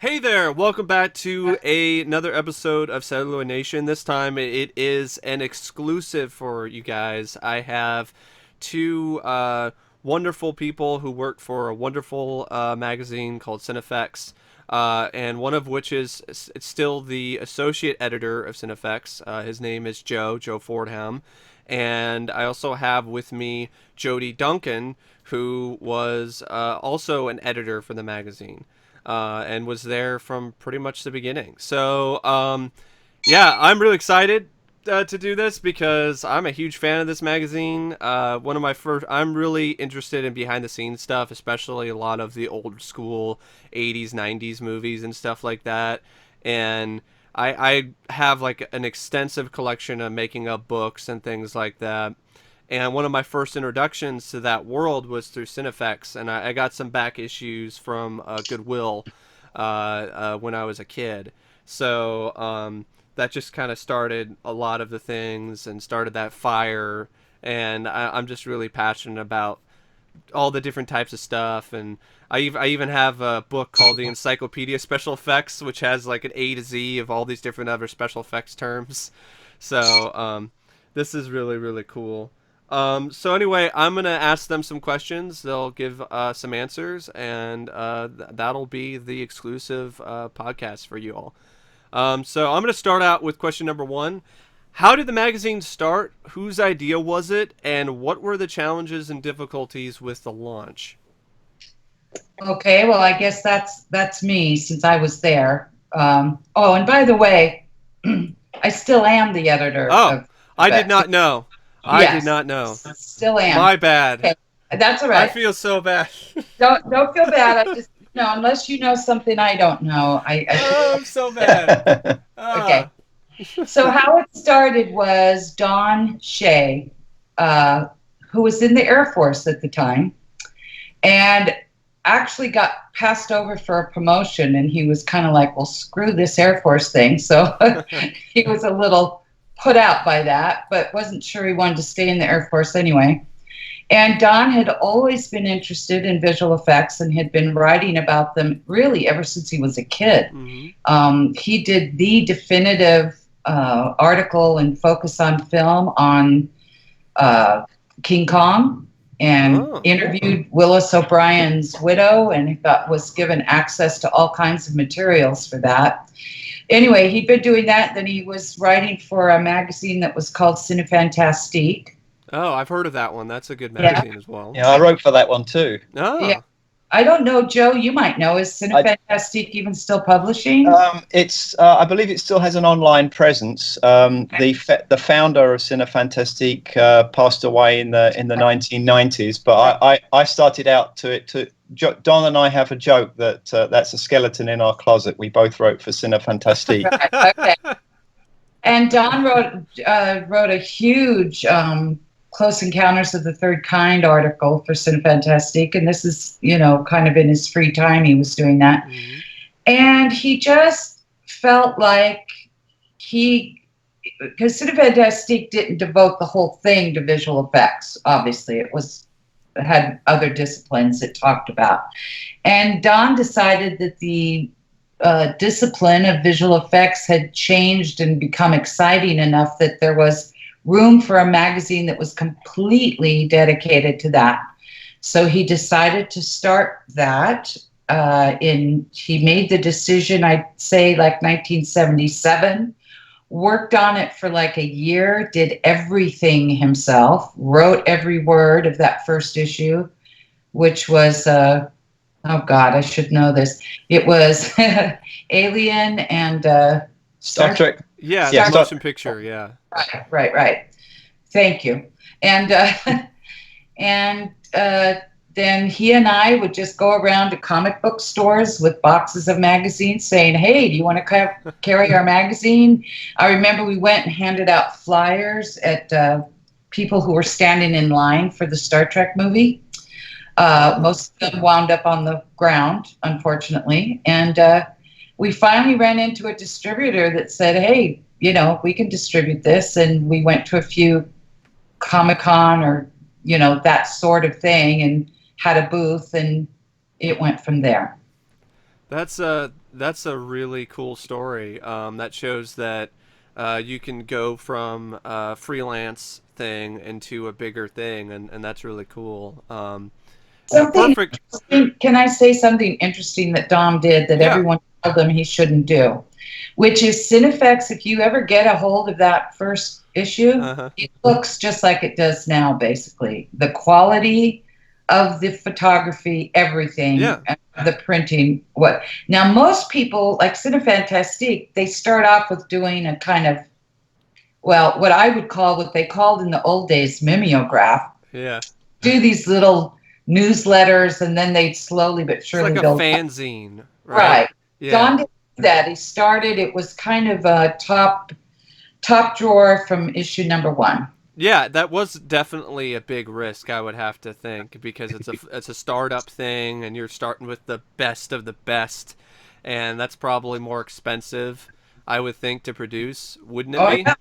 Hey there, welcome back to another episode of CelluloidNation. This time it is an exclusive for you guys. I have two wonderful people who work for a wonderful magazine called Cinefex, and one of which is it's still the associate editor of Cinefex. His name is Joe Fordham. And I also have with me Jody Duncan, who was also an editor for the magazine and was there from pretty much the beginning. So, yeah, I'm really excited to do this because I'm a huge fan of this magazine. One of my first, I'm really interested in behind the scenes stuff, especially a lot of the old school 80s, 90s movies and stuff like that. And I have like an extensive collection of making up books and things like that. And one of my first introductions to that world was through Cinefex, and I got some back issues from Goodwill when I was a kid. So that just kind of started a lot of the things and started that fire. And I'm just really passionate about all the different types of stuff. And I even have a book called the Encyclopedia Special Effects, which has like an A to Z of all these different other special effects terms. So this is really, really cool. So anyway, I'm gonna ask them some questions. They'll give some answers, and that'll be the exclusive podcast for you all. So I'm gonna start out with question number one. How did the magazine start? Whose idea was it? And what were the challenges and difficulties with the launch? Okay, well, I guess that's me since I was there. Oh, and by the way, I still am the editor Oh, of I did Cinefex. not know. I did Yes, not know. still am. My bad. Okay, that's all I right. feel so bad. Don't feel bad. I just unless you know something I don't know, I should. Oh, I'm so bad. Okay. Ah. So how it started was Don Shea, uh, who was in the Air Force at the time, and actually got passed over for a promotion, and he was kind of like, well, screw this Air Force thing. So he was a little put out by that, but wasn't sure he wanted to stay in the Air Force anyway. And Don had always been interested in visual effects and had been writing about them really ever since he was a kid. Mm-hmm. He did the definitive article and focus on film on uh, King Kong, and Oh. interviewed Willis O'Brien's widow, and was given access to all kinds of materials for that. Anyway, he'd been doing that. Then he was writing for a magazine that was called Cinefantastique. Oh, I've heard of that one. That's a good Yeah, magazine as well. Yeah, I wrote for that one too. yeah. Oh. I don't know, Joe. You might know. Is I, Cinefantastique even still publishing? I believe it still has an online presence. The founder of Cinefantastique passed away in the 1990s, but I started out Don and I have a joke that that's a skeleton in our closet. We both wrote for Cinefantastique. Right. Okay. And Don wrote a huge Close Encounters of the Third Kind article for Cinefantastique, and this is, kind of in his free time he was doing that. Mm-hmm. And he just felt like because Cinefantastique didn't devote the whole thing to visual effects. Obviously, it had other disciplines it talked about. And Don decided that the discipline of visual effects had changed and become exciting enough that there was room for a magazine that was completely dedicated to that. So he decided to start that. He made the decision, I'd say, like 1977. Worked on it for like a year. Did everything himself. Wrote every word of that first issue, which was oh God, I should know this. It was Alien and Star Trek. Yeah, Yeah, the motion picture. Yeah. Right. Thank you. And and then he and I would just go around to comic book stores with boxes of magazines saying, hey, do you want to carry our magazine? I remember we went and handed out flyers at people who were standing in line for the Star Trek movie. Most of them wound up on the ground, unfortunately. And we finally ran into a distributor that said, hey, we can distribute this. And we went to a few Comic-Con or, that sort of thing, and had a booth, and it went from there. That's That's a really cool story. That shows that you can go from a freelance thing into a bigger thing, and that's really cool. Well, Something perfect. interesting. Can I say something interesting that Dom did that Yeah. everyone told him he shouldn't do? Which is Cinefex. If you ever get a hold of that first issue, Uh huh. it looks just like it does now, basically. The quality of the photography, everything, Yeah. the printing. What now? Most people like Cinefantastique, they start off with doing a kind of, well, what I would call, what they called in the old days, mimeograph. Yeah. Do these little newsletters, and then they'd slowly but It's like surely a build. fanzine, right? Right. Yeah. Don did that. He started, it was kind of a top drawer from issue number one. Yeah, that was definitely a big risk, I would have to think, because it's a startup thing, and you're starting with the best of the best, and that's probably more expensive, I would think, to produce, wouldn't it Oh be? yeah.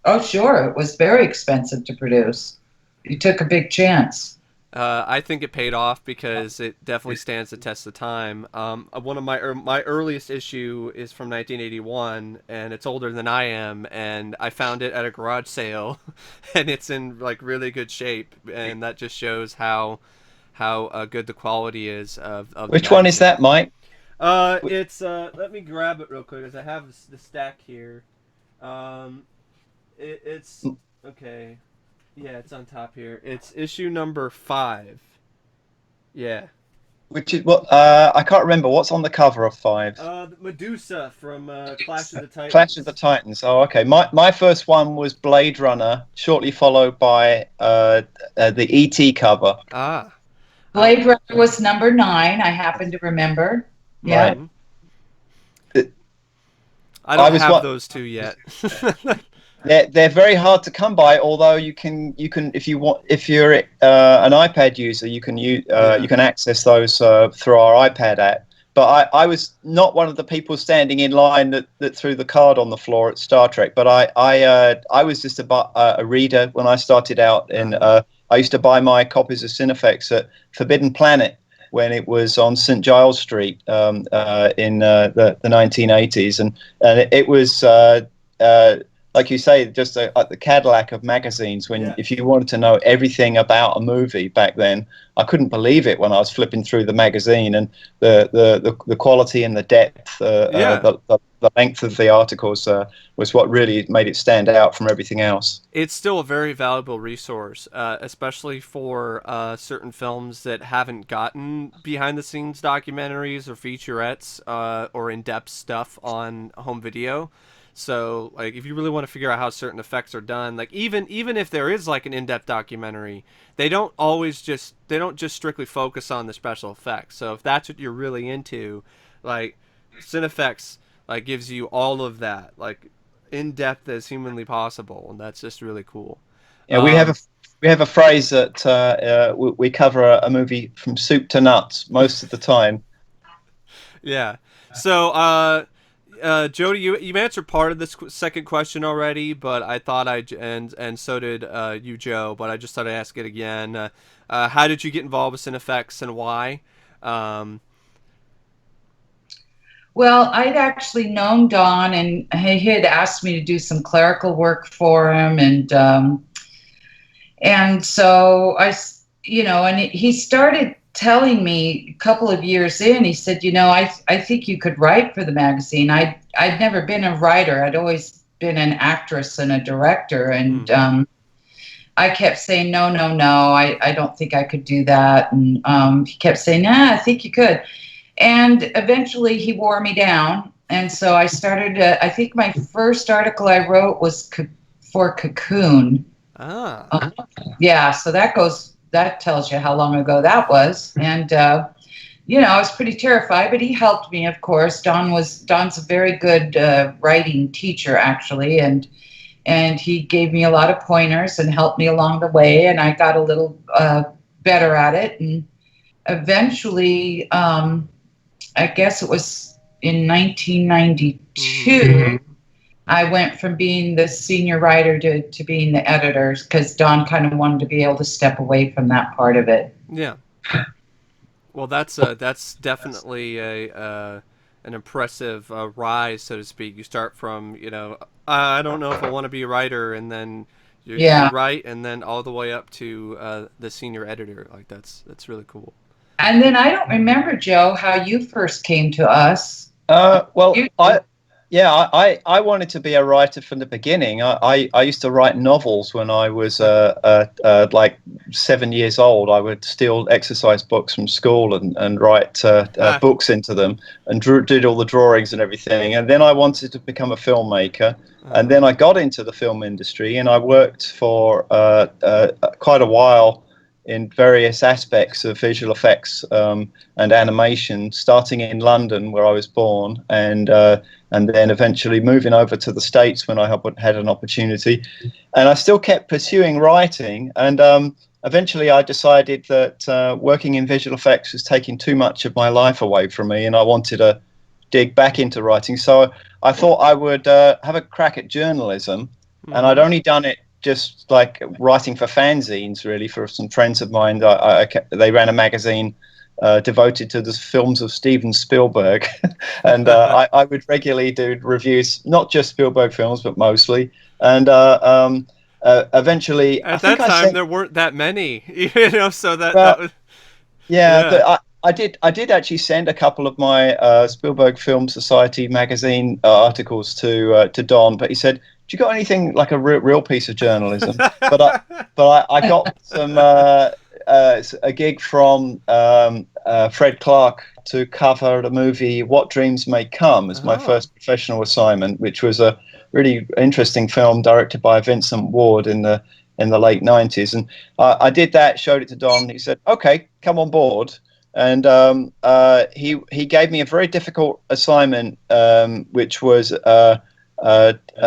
Oh sure. It was very expensive to produce. You took a big chance. I think it paid off because it definitely stands the test of time. One of my earliest issue is from 1981, and it's older than I am, and I found it at a garage sale, and it's in like really good shape, and that just shows how good the quality is of the Which one is magazine. that, Mike? It's let me grab it real quick, as I have the stack here. Um, it's okay. Yeah, it's on top here. It's issue number 5. Yeah. Which is what I can't remember. What's on the cover of 5? Medusa from Clash of the Clash of the Titans. Titans. Oh, okay. My first one was Blade Runner, shortly followed by the ET cover. Ah. I, Blade Runner was number 9. I happen to remember. Right. Yep. mhm. It- I I don't was have what those two yet. they're very hard to come by. Although you can if you want, if you're an iPad user, you Yeah. can access those through our iPad app. But I was not one of the people standing in line that threw the card on the floor at Star Trek. But I was just a reader when I started out, and Uh-huh. I used to buy my copies of Cinefex at Forbidden Planet when it was on St Giles Street in the 1980s, and it was. Uh, like you say, just like the Cadillac of magazines. When Yeah. if you wanted to know everything about a movie back then, I couldn't believe it when I was flipping through the magazine, and the quality and the depth, Yeah. the length of the articles was what really made it stand out from everything else. It's still a very valuable resource, especially for certain films that haven't gotten behind the scenes documentaries or featurettes or in depth stuff on home video. So, like, if you really want to figure out how certain effects are done, like even if there is like an in-depth documentary, they don't just strictly focus on the special effects. So if that's what you're really into, like Cinefex like gives you all of that, like in depth as humanly possible, and that's just really cool. Yeah, Um, we have a phrase that we cover a movie from soup to nuts most of the time. yeah. So, Jody, you answered part of this second question already, but I thought and so did you, Joe. But I just thought I'd ask it again. How did you get involved with Cinefex and why? Um, Well, I'd actually known Don, and he had asked me to do some clerical work for him, and so and he started telling me a couple of years in. He said, I think you could write for the magazine. I'd never been a writer. I'd always been an actress and a director, and mm-hmm. I kept saying no, no, no. I don't think I could do that, and he kept saying, I think you could. And eventually he wore me down. And so I started, I think my first article I wrote was for Cocoon. Ah, Uh, yeah, so that tells you how long ago that was. And, I was pretty terrified, but he helped me, of course. Don's a very good writing teacher, actually. And he gave me a lot of pointers and helped me along the way. And I got a little better at it. And eventually, I guess it was in 1992, mm-hmm. I went from being the senior writer to being the editor, because Don kind of wanted to be able to step away from that part of it. Yeah. Well, that's definitely an impressive rise, so to speak. You start from, I don't know if I want to be a writer, and then you Yeah. write, and then all the way up to the senior editor. Like that's really cool. And then I don't remember, Joe, how you first came to us. Well, You, I wanted to be a writer from the beginning. I used to write novels when I was like 7 years old. I would steal exercise books from school and write books into them and did all the drawings and everything. And then I wanted to become a filmmaker. And then I got into the film industry and I worked for quite a while in various aspects of visual effects and animation, starting in London, where I was born, and then eventually moving over to the States when I had an opportunity. And I still kept pursuing writing, and eventually I decided that working in visual effects was taking too much of my life away from me, and I wanted to dig back into writing. So I thought I would have a crack at journalism, and I'd only done it just like writing for fanzines, really, for some friends of mine. They ran a magazine devoted to the films of Steven Spielberg, and I would regularly do reviews, not just Spielberg films, but mostly. And eventually, I At think that I time, sent. there weren't that many, so that Well, was yeah, yeah. I did actually send a couple of my Spielberg Film Society magazine articles to Don, but he said, "Do you got anything like a real piece of journalism?" But I got some a gig from Fred Clark to cover the movie What Dreams May Come as my Oh, first professional assignment, which was a really interesting film directed by Vincent Ward in the late 90s. And I did that, showed it to Don. He said, "Okay, come on board." And he gave me a very difficult assignment, which was a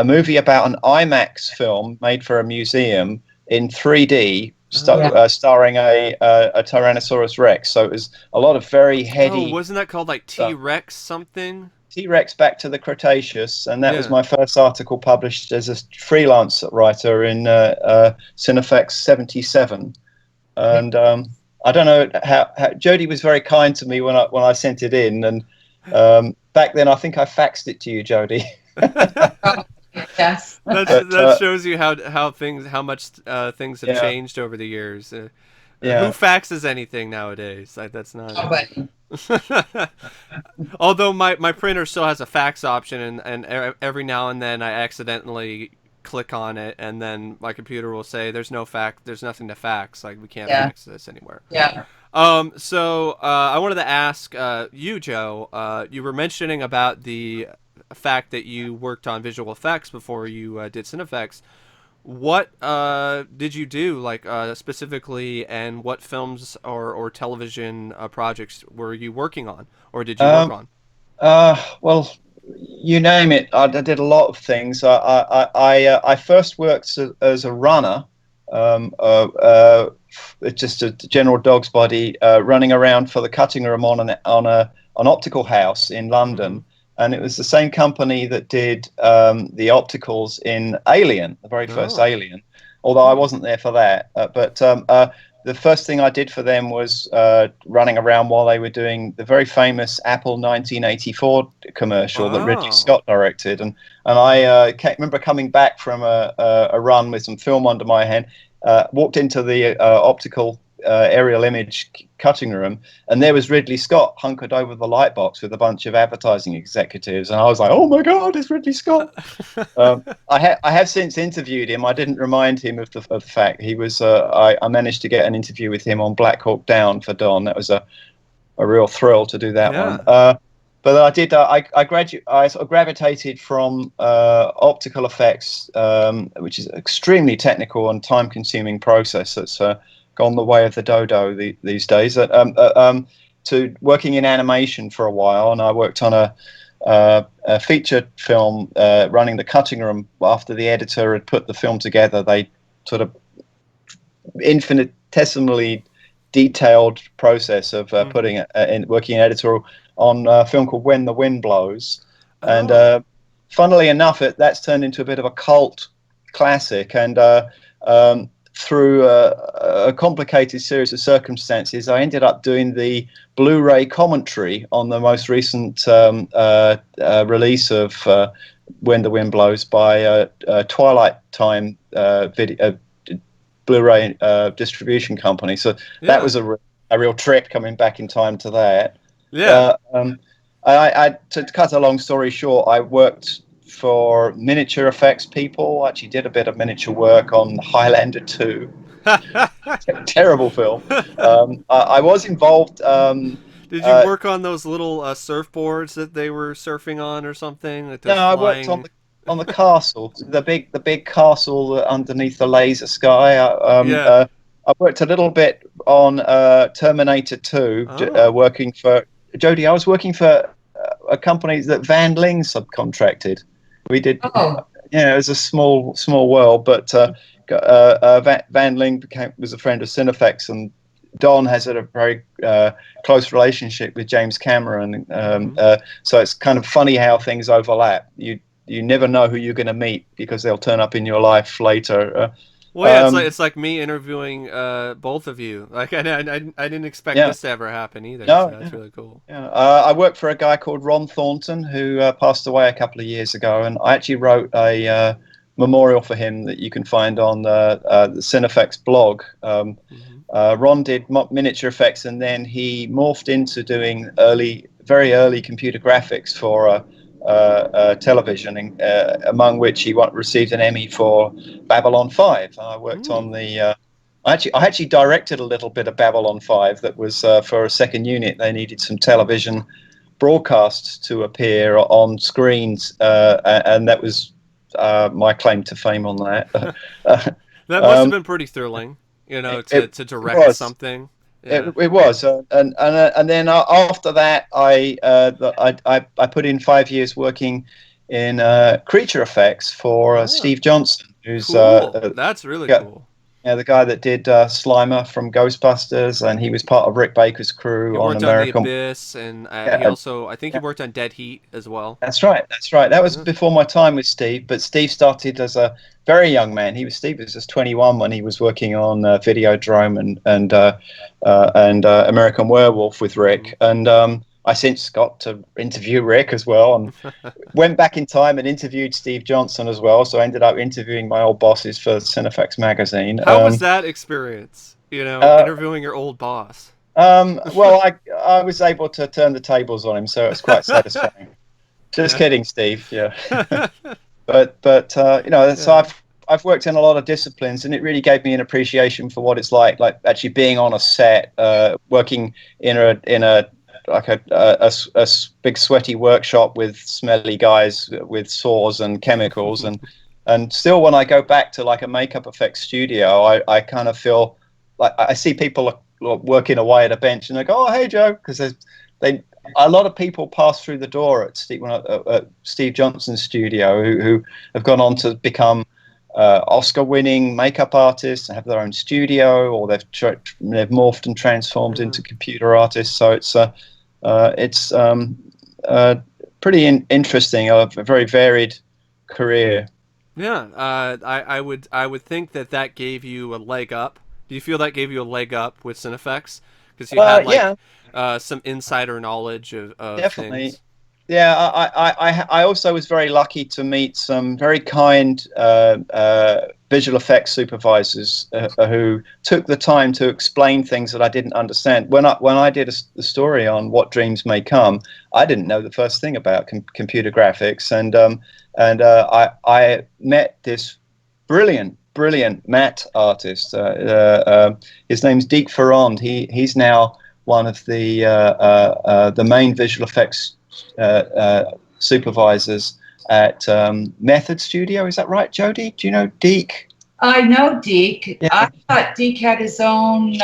movie about an IMAX film made for a museum in 3D, oh, starring a Tyrannosaurus Rex. So it was a lot of very oh! heady Wasn't that called like T stuff. Rex something? T-Rex back to the Cretaceous, and that was Yeah. my first article published as a freelance writer in Cinefex 77. And I don't know how Jodie was very kind to me when I sent it in, and back then I think I faxed it to you, Jodie. yes. But That shows you how much things have yeah, changed over the years. Who yeah. faxes anything nowadays? Like that's not. Nobody. Although my printer still has a fax option, and every now and then I accidentally click on it, and then my computer will say, there's nothing to fax. Like we can't Yeah. fax this anywhere. Yeah. So I wanted to ask you, Joe. You were mentioning about the fact that you worked on visual effects before you did Cinefex. What did you do, like specifically, and what films or television projects were you working on, or did you work Um, on? well, you name it. I did a lot of things. I first worked as a runner, just a general dog's body, running around for the cutting room an optical house in Mm-hmm. London, and it was the same company that did the opticals in Alien, the very first Oh. Alien. Although I wasn't there for that, but the first thing I did for them was running around while they were doing the very famous Apple 1984 commercial that Ridley Oh. Scott directed, and I remember coming back from a run with some film under my hand, walked into the optical aerial image cutting room, and there was Ridley Scott hunkered over the light box with a bunch of advertising executives, and I was like, "Oh my God, it's Ridley Scott!" I have since interviewed him. I didn't remind him of the fact he was. I managed to get an interview with him on Black Hawk Down for Don. That was a real thrill to do that one. Yeah. But I did. I sort of gravitated from optical effects, which is an extremely technical and time-consuming process. That's gone the way of the dodo these days. To working in animation for a while, and I worked on a feature film running the cutting room after the editor had put the film together. They sort of infinitesimally detailed process of putting working in editorial on a film called When the Wind Blows, and Oh. funnily enough, that's turned into a bit of a cult classic. And through a complicated series of circumstances, I ended up doing the Blu-ray commentary on the most recent release of When the Wind Blows by Twilight Time video Blu-ray distribution company. So that was a real trip coming back in time to that. Yeah. To cut a long story short, I worked for miniature effects people. I actually did a bit of miniature work on Highlander 2. Terrible film. I was involved. Did you work on those little surfboards that they were surfing on or something? Like No, those I worked flying... on the castle, the big castle underneath the laser sky. Yeah. I worked a little bit on Terminator 2, Oh. working for Jodie. I was working for a company that Van Ling subcontracted. We did. Oh, Yeah, it was a small world, but Van Ling was a friend of Cinefex, and Don has a very close relationship with James Cameron. So it's kind of funny how things overlap. You never know who you're going to meet because they'll turn up in your life later. Well, yeah, it's like me interviewing both of you. Like, I didn't expect Yeah. this to ever happen either. No, So that's really cool. Yeah. I worked for a guy called Ron Thornton who passed away a couple of years ago, and I actually wrote a memorial for him that you can find on the Cinefex blog. Ron did miniature effects, and then he morphed into doing very early computer graphics for television, among which he received an Emmy for Babylon 5. I worked on the. I actually directed a little bit of Babylon 5 that was for a second unit. They needed some television broadcasts to appear on screens, and that was my claim to fame on that. That must have been pretty thrilling, to direct something. Yeah. It was, and then after that, I put in 5 years working in creature effects for Steve Johnson, who's cool. That's really cool. Yeah, the guy that did Slimer from Ghostbusters, and he was part of Rick Baker's crew He on worked American. on The Abyss, and I think he worked on Dead Heat as well. That's right. That was before my time with Steve, but Steve started as a very young man. Steve was just 21 when he was working on Videodrome and American Werewolf with Rick, and I since got to interview Rick as well, and went back in time and interviewed Steve Johnson as well. So I ended up interviewing my old bosses for Cinefex magazine. How was that experience? Interviewing your old boss. Well, I was able to turn the tables on him, so it was quite satisfying. Just kidding, Steve. Yeah, but so I've worked in a lot of disciplines, and it really gave me an appreciation for what it's like actually being on a set, working in a big sweaty workshop with smelly guys with saws and chemicals, and still when I go back to like a makeup effects studio, I kind of feel like I see people working away at a bench and they go, "Oh, hey Joe," because a lot of people pass through the door at Steve Johnson's studio who have gone on to become Oscar-winning makeup artists and have their own studio, or they've morphed and transformed into computer artists. So it's pretty interesting, a very varied career. Yeah, I would think that gave you a leg up. Do you feel that gave you a leg up with Cinefex because you had some insider knowledge of Definitely. things? Yeah, I also was very lucky to meet some very kind visual effects supervisors who took the time to explain things that I didn't understand. When I did a story on What Dreams May Come, I didn't know the first thing about computer graphics, and I met this brilliant matte artist. His name's Deek Ferrand. He's now one of the main visual effects supervisors at Method Studio. Is that right, Jodie? Do you know Deek? I know Deke. Yeah. I thought Deke had his own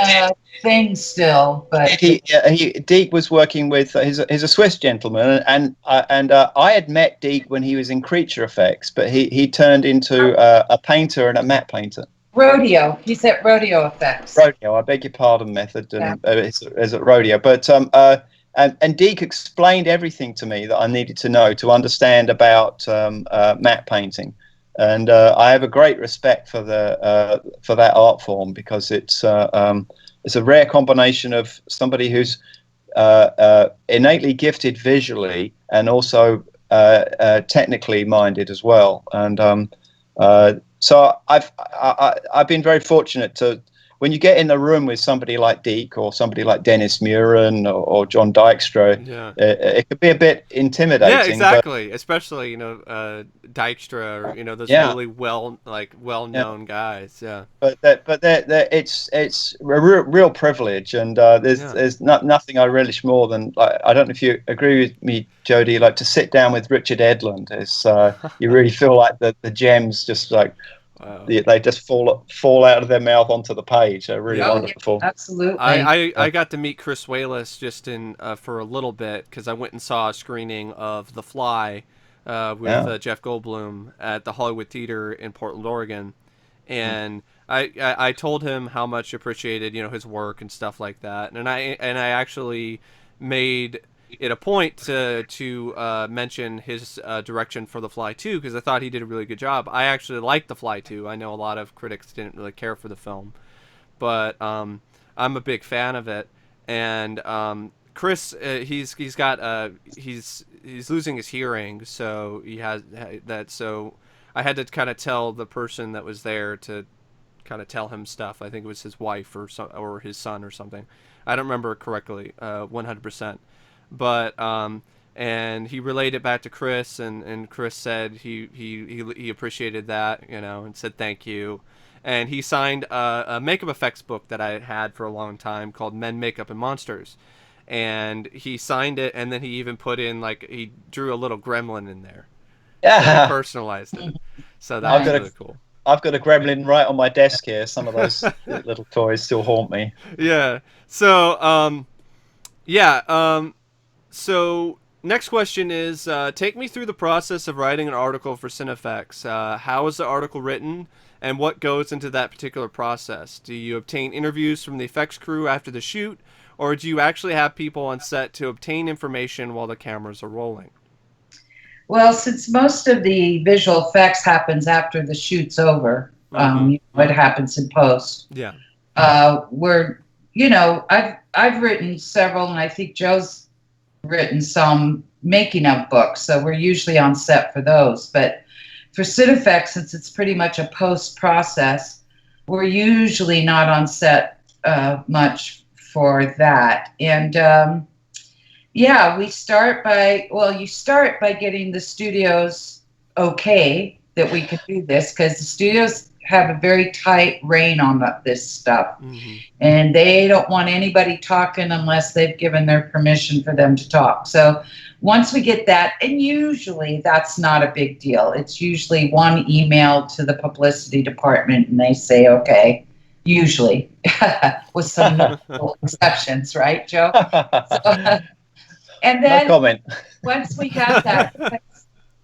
thing still, but Deek was working with he's a Swiss gentleman, and I had met Deek when he was in creature effects, but he turned into a painter and a matte painter. Rodeo. He's at Rodeo Effects. Rodeo. I beg your pardon, Method, and is at Rodeo, but and Deek explained everything to me that I needed to know to understand about matte painting. and I have a great respect for that art form, because it's a rare combination of somebody who's innately gifted visually and also technically minded as well. And so I've been very fortunate to, when you get in the room with somebody like Deke or somebody like Dennis Muren or John Dykstra, Yeah. it could be a bit intimidating. Yeah, exactly. Especially, Dykstra, or, those Yeah. really well-known guys. Yeah. But it's a real privilege, and Yeah. there's nothing I relish more than, like, I don't know if you agree with me, Jody, like to sit down with Richard Edlund is you really feel like the gems just like Wow. they just fall out of their mouth onto the page. They're really Oh, yeah, wonderful. absolutely. I got to meet Chris Whalen just for a little bit, because I went and saw a screening of The Fly with Yeah. Jeff Goldblum at the Hollywood Theater in Portland, Oregon, and I told him how much I appreciated his work and stuff like that, and I actually made it a point to mention his direction for The Fly 2, because I thought he did a really good job. I actually liked The Fly 2. I know a lot of critics didn't really care for the film, but I'm a big fan of it. And Chris, he's losing his hearing, so he has that. So I had to kind of tell the person that was there to kind of tell him stuff. I think it was his wife or his son or something. I don't remember correctly, 100%. But and he relayed it back to Chris, and Chris said he appreciated that, and said thank you. And he signed a makeup effects book that I had for a long time called Men, Makeup, and Monsters. And he signed it, and then he even put in, like, he drew a little gremlin in there. So he Yeah. personalized it. So that I've was got really cool. I've got a gremlin right on my desk here. Some of those little toys still haunt me. Yeah. So, yeah. So next question is, take me through the process of writing an article for Cinefex. How is the article written, and what goes into that particular process? Do you obtain interviews from the effects crew after the shoot, or do you actually have people on set to obtain information while the cameras are rolling? Well, since most of the visual effects happens after the shoot's over, Mm-hmm. it happens in post. Yeah. I've written several, and I think Joe's written some making of books, so we're usually on set for those. But for Cinefex, since it's pretty much a post process, we're usually not on set much for that. And you start by getting the studios okay that we can do this, because the studios have a very tight rein on this stuff. Mm-hmm. And they don't want anybody talking unless they've given their permission for them to talk. So once we get that, and usually that's not a big deal. It's usually one email to the publicity department, and they say, okay, usually, with some notable exceptions, right, Joe? And then No comment. once we have that,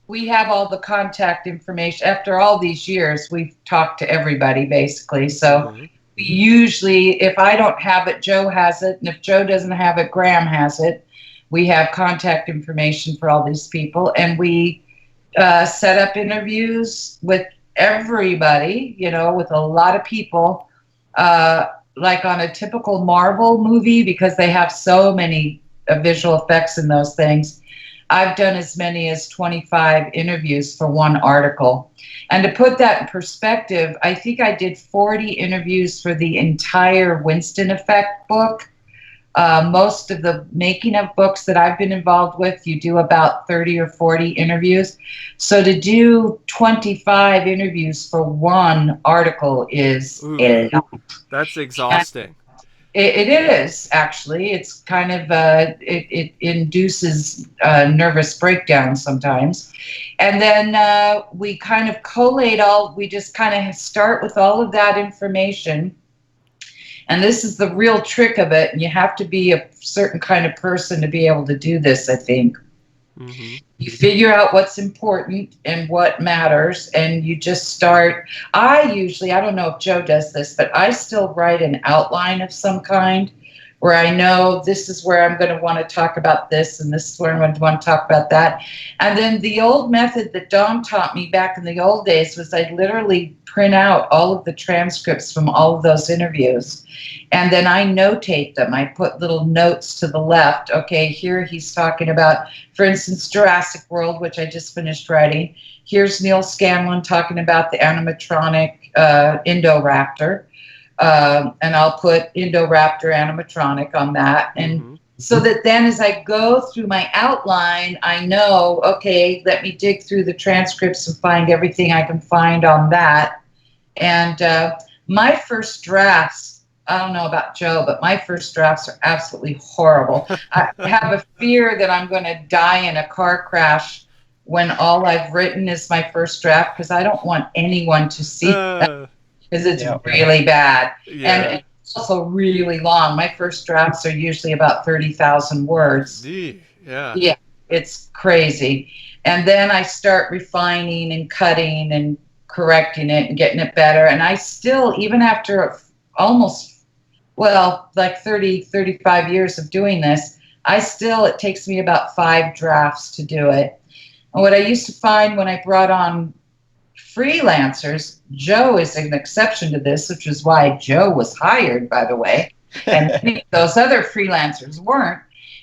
we have all the contact information. After all these years, we've talked to everybody, basically. So Mm-hmm. we usually, if I don't have it, Joe has it. And if Joe doesn't have it, Graham has it. We have contact information for all these people. And we set up interviews with everybody, with a lot of people, like on a typical Marvel movie, because they have so many visual effects in those things. I've done as many as 25 interviews for one article. And to put that in perspective, I think I did 40 interviews for the entire Winston Effect book. Most of the making of books that I've been involved with, you do about 30 or 40 interviews. So to do 25 interviews for one article is a lot. That's exhausting. It is, actually. It's kind of, it induces nervous breakdown sometimes. And then we kind of collate we just kind of start with all of that information. And this is the real trick of it. And you have to be a certain kind of person to be able to do this, I think. Mm-hmm. You figure out what's important and what matters, and you just start. I don't know if Joe does this, but I still write an outline of some kind where I know this is where I'm going to want to talk about this, and this is where I'm going to want to talk about that. And then the old method that Dom taught me back in the old days was I literally print out all of the transcripts from all of those interviews. And then I notate them. I put little notes to the left. Okay, here he's talking about, for instance, Jurassic World, which I just finished writing. Here's Neil Scanlon talking about the animatronic Indoraptor. And I'll put Indoraptor animatronic on that. And so that then as I go through my outline, I know, okay, let me dig through the transcripts and find everything I can find on that. And my first drafts, I don't know about Joe, but my first drafts are absolutely horrible. I have a fear that I'm going to die in a car crash when all I've written is my first draft, because I don't want anyone to see that, because it's really bad. And it's also really long. My first drafts are usually about 30,000 words. Yeah, it's crazy. And then I start refining and cutting and correcting it and getting it better. And I still, even after almost, well, like 30, 35 years of doing this, it takes me about 5 drafts to do it. And what I used to find when I brought on freelancers, Joe is an exception to this, which is why Joe was hired, by the way, and those other freelancers weren't,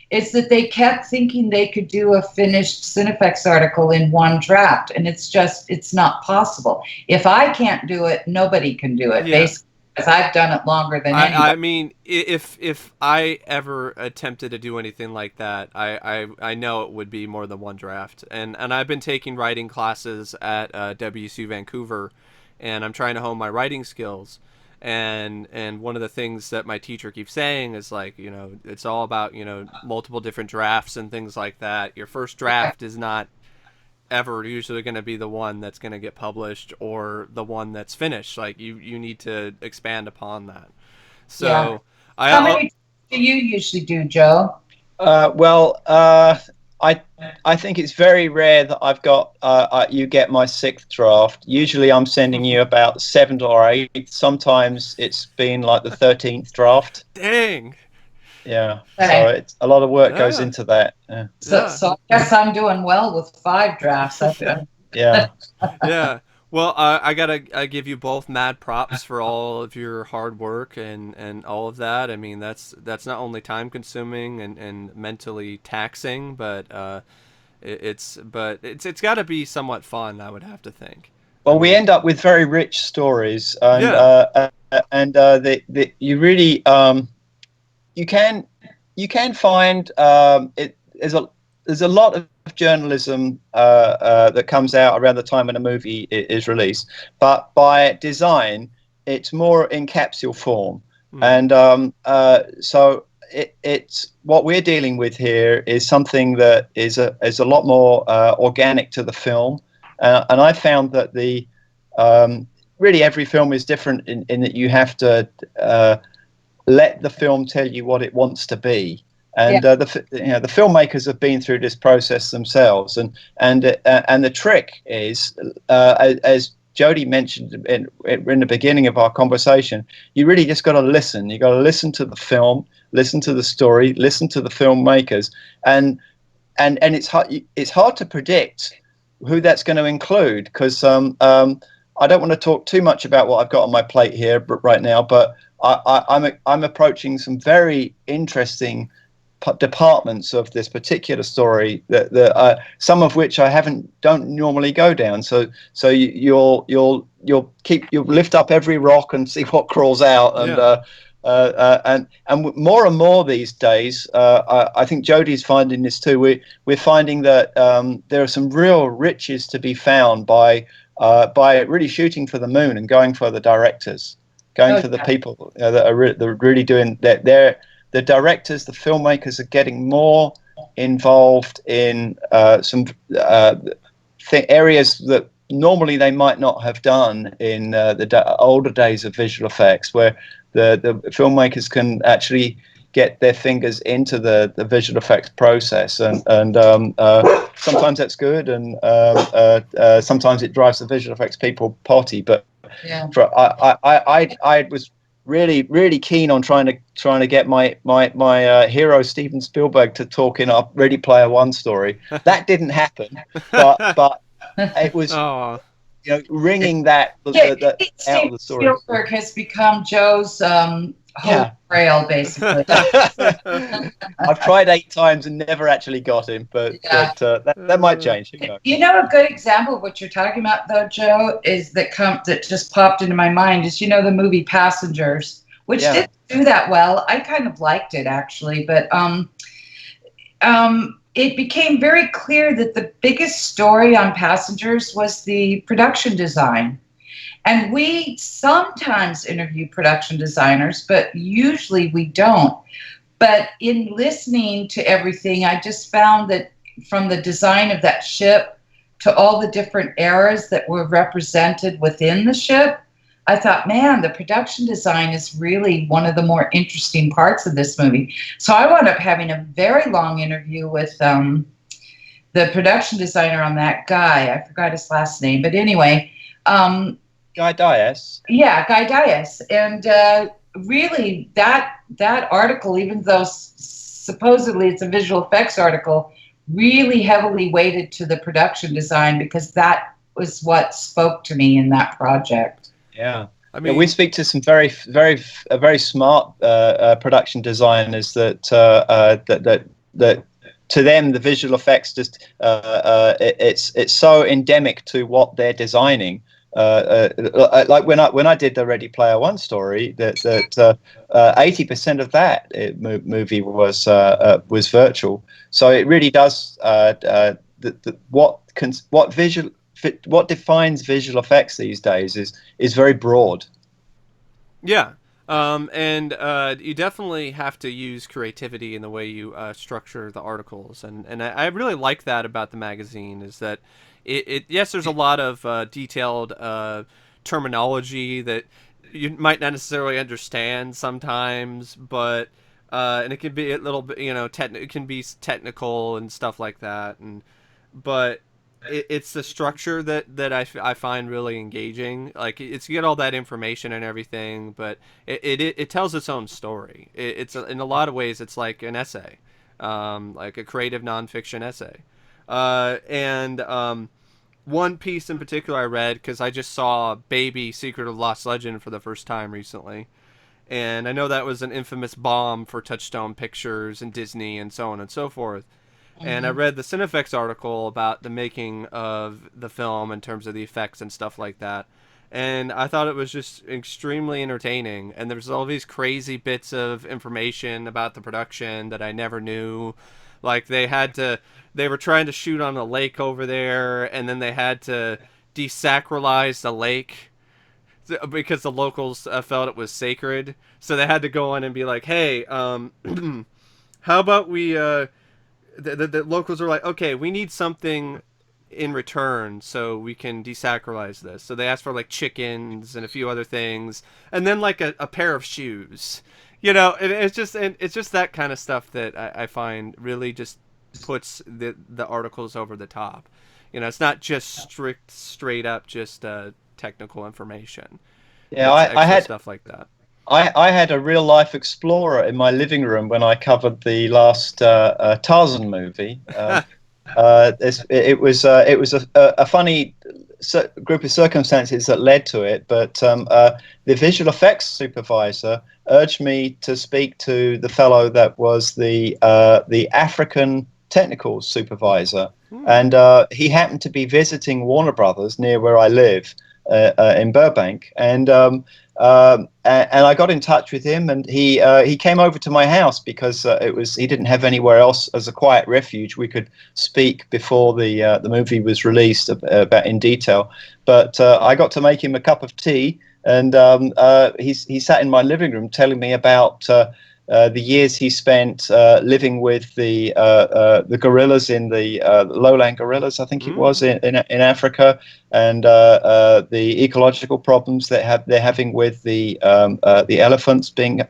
is that they kept thinking they could do a finished Cinefex article in one draft, and it's not possible. If I can't do it, nobody can do it, basically, because I've done it longer than anybody. I mean, if I ever attempted to do anything like that, I know it would be more than one draft. And I've been taking writing classes at WSU Vancouver, and I'm trying to hone my writing skills. And one of the things that my teacher keeps saying is, like, you know, it's all about, you know, multiple different drafts and things like that. Your first draft is not ever usually going to be the one that's going to get published or the one that's finished. Like, you need to expand upon that. So how many do you usually do, Joe? I think it's very rare that I've got you get my 6th draft. Usually I'm sending you about 7 or 8. Sometimes it's been like the 13th draft. Dang. Yeah, so it's a lot of work goes into that. So I guess I'm doing well with 5 drafts. Yeah. Well, I gotta give you both mad props for all of your hard work and all of that. I mean, that's not only time consuming and mentally taxing, but it's got to be somewhat fun, I would have to think. Well, we end up with very rich stories, and you really you can find it. There's a lot of journalism that comes out around the time when a movie is released, but by design, it's more in capsule form. And so it's what we're dealing with here is something that is a lot more organic to the film. And I found that really every film is different in that you have to let the film tell you what it wants to be. And the filmmakers have been through this process themselves, and the trick is, as Jody mentioned in the beginning of our conversation, you really just got to listen. You got to listen to the film, listen to the story, listen to the filmmakers, and it's hard to predict who that's going to include, because I don't want to talk too much about what I've got on my plate here right now, but I'm approaching some very interesting departments of this particular story that some of which I don't normally go down. So you'll lift up every rock and see what crawls out, and more and more these days. I think Jodie's finding this too. We're finding that there are some real riches to be found by really shooting for the moon and going for the directors, for the people that are really doing that. The directors, the filmmakers are getting more involved in some areas that normally they might not have done in the older days of visual effects, where the filmmakers can actually get their fingers into the visual effects process, and sometimes that's good, and sometimes it drives the visual effects people potty. But I was really keen on trying to get my hero Steven Spielberg to talk in a Ready Player One story. That didn't happen, but it was, Oh, ringing that Yeah, out Steve of the story. Spielberg has become Joe's holy Yeah. grail, basically. I've tried 8 times and never actually got him, but Yeah. that might change. Who knows? You know, a good example of what you're talking about, though, Joe, is that just popped into my mind is the movie Passengers, which Yeah. didn't do that well. I kind of liked it actually, but it became very clear that the biggest story on Passengers was the production design. And we sometimes interview production designers, but usually we don't. But in listening to everything, I just found that from the design of that ship to all the different eras that were represented within the ship, I thought, man, the production design is really one of the more interesting parts of this movie. So I wound up having a very long interview with the production designer on that guy. I forgot his last name, but anyway, Guy Dias. yeah, Guy Dias, and really that article, even though supposedly it's a visual effects article, really heavily weighted to the production design because that was what spoke to me in that project. Yeah. I Yeah, we mean, speak to some very smart production designers that to them the visual effects just it's so endemic to what they're designing. Like when I did the Ready Player One story, that 80% of that movie was virtual. So it really does what defines visual effects these days is very broad. yeah. And you definitely have to use creativity in the way you structure the articles, and I really like that about the magazine is that yes, there's a lot of detailed terminology that you might not necessarily understand sometimes, but and it can be a little bit, it can be technical and stuff like that, but it's the structure that I find really engaging. Like it's you get all that information and everything, but it tells its own story. It's in a lot of ways it's like an essay, like a creative nonfiction essay. And one piece in particular I read because I just saw Baby Secret of Lost Legend for the first time recently, and I know that was an infamous bomb for Touchstone Pictures and Disney and so on and so forth. And I Mm-hmm. read the Cinefex article about the making of the film in terms of the effects and stuff like that. And I thought it was just extremely entertaining. And there's all these crazy bits of information about the production that I never knew. Like they were trying to shoot on a lake over there, and then they had to desacralize the lake because the locals felt it was sacred. So they had to go on and be like, hey, how about we the locals are like, okay, we need something in return so we can desacralize this. So they asked for like chickens and a few other things, and then like a pair of shoes. It's just that kind of stuff that I find really just puts the articles over the top. It's not just straight up just technical information. Yeah, It's I extra had stuff like that. I had a real life explorer in my living room when I covered the last Tarzan movie. It was a funny group of circumstances that led to it, but the visual effects supervisor urged me to speak to the fellow that was the African technical supervisor, Hmm. and he happened to be visiting Warner Brothers near where I live in Burbank, and I got in touch with him, and he came over to my house because he didn't have anywhere else as a quiet refuge. We could speak before the movie was released about in detail, but I got to make him a cup of tea, and he sat in my living room telling me about the years he spent living with the gorillas in the lowland gorillas, I think it was Hmm. in Africa, and the ecological problems they're having with the elephants being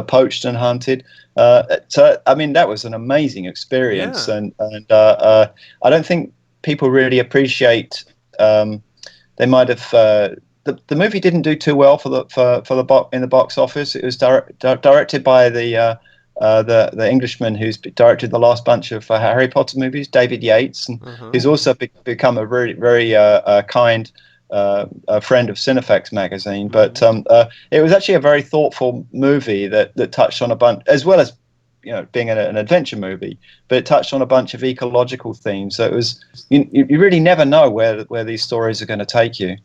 poached and hunted. So I mean that was an amazing experience, Yeah. and I don't think people really appreciate. They might have. the movie didn't do too well for in the box office. It was directed by the Englishman who's directed the last bunch of Harry Potter movies, David Yates, and who's also become a very kind friend of Cinefex magazine. But it was actually a very thoughtful movie that touched on a bunch, as well as being an adventure movie, but it touched on a bunch of ecological themes. So it was you really never know where these stories are going to take you.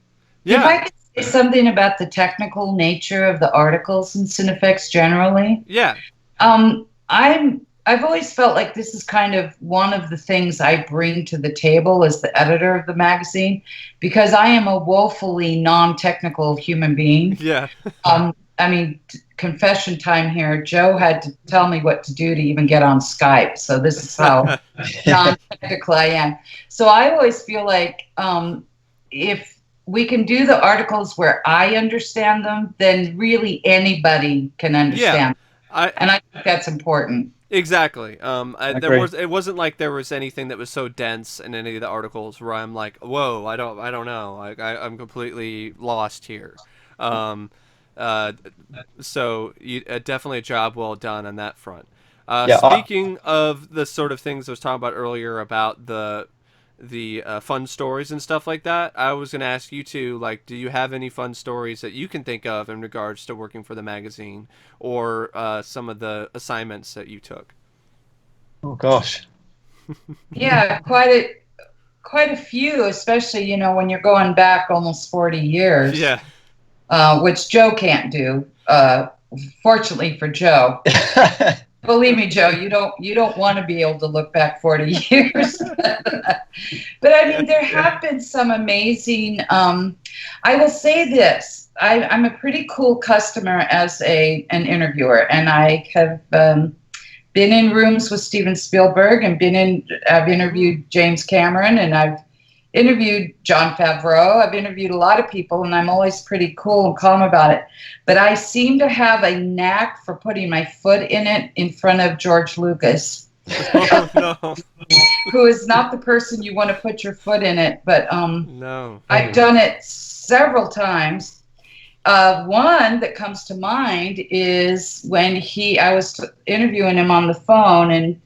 If I could say something about the technical nature of the articles in Cinefex generally. Yeah. I've always felt like this is kind of one of the things I bring to the table as the editor of the magazine, because I am a woefully non-technical human being. Yeah. I mean, confession time here. Joe had to tell me what to do to even get on Skype. So this is how non-technical I am. So I always feel like if we can do the articles where I understand them, then really anybody can understand. Yeah. And I think that's important. Exactly. It wasn't like there was anything that was so dense in any of the articles where I'm like, whoa, I don't know. Like I'm completely lost here. So definitely a job well done on that front. Speaking of the sort of things I was talking about earlier about the fun stories and stuff like that, I was going to ask you too, like, do you have any fun stories that you can think of in regards to working for the magazine, or some of the assignments that you took? Oh gosh. Yeah, quite a few, especially when you're going back almost 40 years. Yeah. Which Joe can't do. Fortunately for Joe. Believe me, Joe, you don't want to be able to look back 40 years. But I mean, there have been some amazing. I will say this: I'm a pretty cool customer as an interviewer, and I have been in rooms with Steven Spielberg, and I've interviewed James Cameron, and I've interviewed Jon Favreau. I've interviewed a lot of people, and I'm always pretty cool and calm about it. But I seem to have a knack for putting my foot in it in front of George Lucas. Oh, no. Who is not the person you want to put your foot in it. But no. I've done it several times. One that comes to mind is when I was interviewing him on the phone, and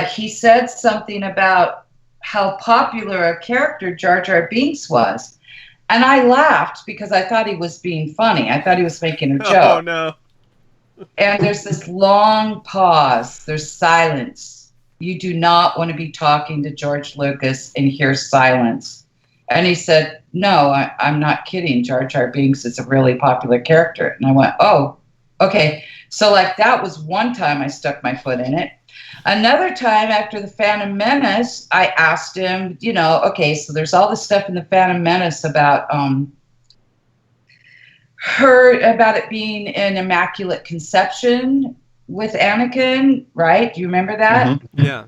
he said something about how popular a character Jar Jar Binks was. And I laughed because I thought he was being funny. I thought he was making a joke. Oh, no. And there's this long pause. There's silence. You do not want to be talking to George Lucas and hear silence. And he said, no, I'm not kidding. Jar Jar Binks is a really popular character. And I went, oh, okay. So like that was one time I stuck my foot in it. Another time after the Phantom Menace, I asked him, okay, so there's all this stuff in the Phantom Menace about about it being an immaculate conception with Anakin, right? Do you remember that? Mm-hmm. Yeah.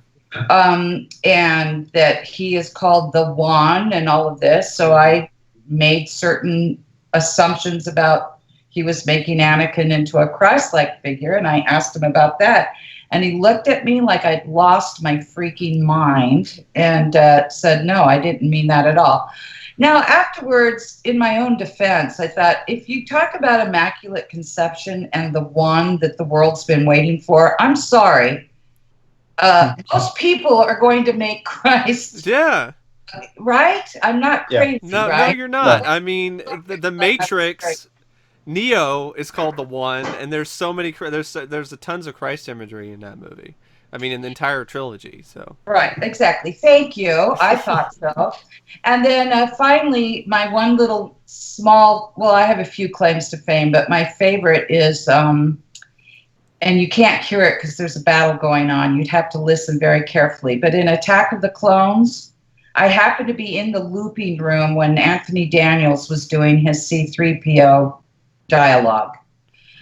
And that he is called the One and all of this. So I made certain assumptions about he was making Anakin into a Christ-like figure, and I asked him about that. And he looked at me like I'd lost my freaking mind and said, no, I didn't mean that at all. Now, afterwards, in my own defense, I thought, if you talk about Immaculate Conception and the one that the world's been waiting for, I'm sorry. Most people are going to make Christ. Yeah. Right? I'm not crazy, no, right? No, you're not. No. I mean, the Matrix... Neo is called the One, and there's so many. There's tons of Christ imagery in that movie. I mean, in the entire trilogy. So right, exactly. Thank you. I thought so. And then finally, my one little small. Well, I have a few claims to fame, but my favorite is, and you can't hear it because there's a battle going on. You'd have to listen very carefully. But in Attack of the Clones, I happened to be in the looping room when Anthony Daniels was doing his C-3PO dialogue.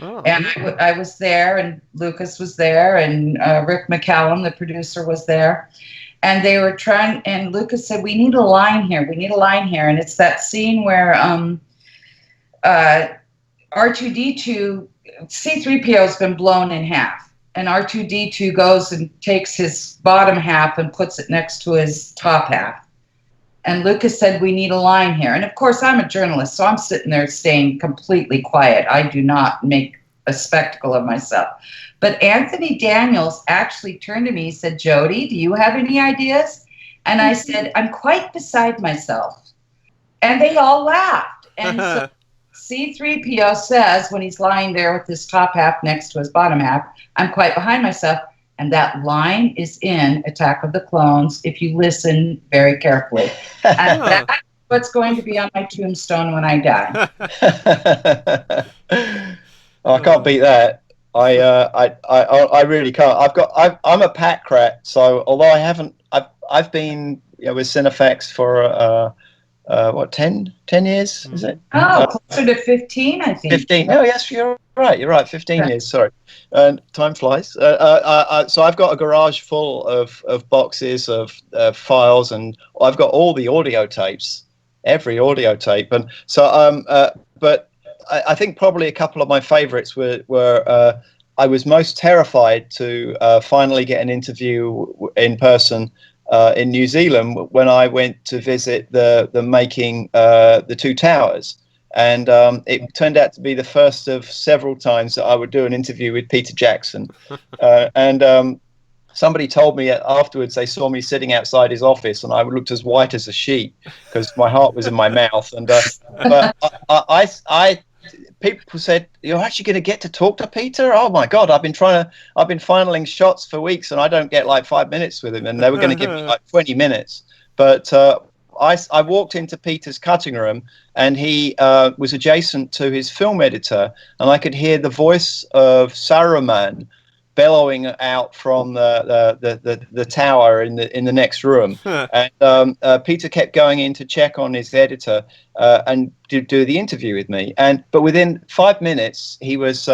Oh. And I was there, and Lucas was there, and Rick McCallum, the producer, was there. And they were trying, and Lucas said, we need a line here. We need a line here. And it's that scene where R2-D2, C-3PO has been blown in half. And R2-D2 goes and takes his bottom half and puts it next to his top half. And Lucas said, we need a line here. And of course, I'm a journalist, so I'm sitting there staying completely quiet. I do not make a spectacle of myself. But Anthony Daniels actually turned to me and said, Jody, do you have any ideas? And I said, I'm quite beside myself. And they all laughed. And so C-3PO says, when he's lying there with his top half next to his bottom half, I'm quite behind myself. And that line is in Attack of the Clones if you listen very carefully. And that's what's going to be on my tombstone when I die. I can't beat that. I really can't. I'm a Patcrat, so although I've been with Cinefex for what 10 years is it? Oh, closer to 15, I think. 15. Oh, yes, you're right. 15 years. Sorry, time flies. So I've got a garage full of boxes of files, and I've got all the audio tapes, every audio tape, and so but I think probably a couple of my favorites were I was most terrified to finally get an interview in person in New Zealand when I went to visit the making the Two Towers. And it turned out to be the first of several times that I would do an interview with Peter Jackson. And somebody told me afterwards they saw me sitting outside his office and I looked as white as a sheet because my heart was in my mouth. And but people said, you're actually going to get to talk to Peter? Oh my God, I've been finaling shots for weeks and I don't get like 5 minutes with him, and they were going to give me like 20 minutes. But I walked into Peter's cutting room and he was adjacent to his film editor, and I could hear the voice of Saruman bellowing out from the tower in the next room. And Peter kept going in to check on his editor and do the interview with me. But within 5 minutes, he was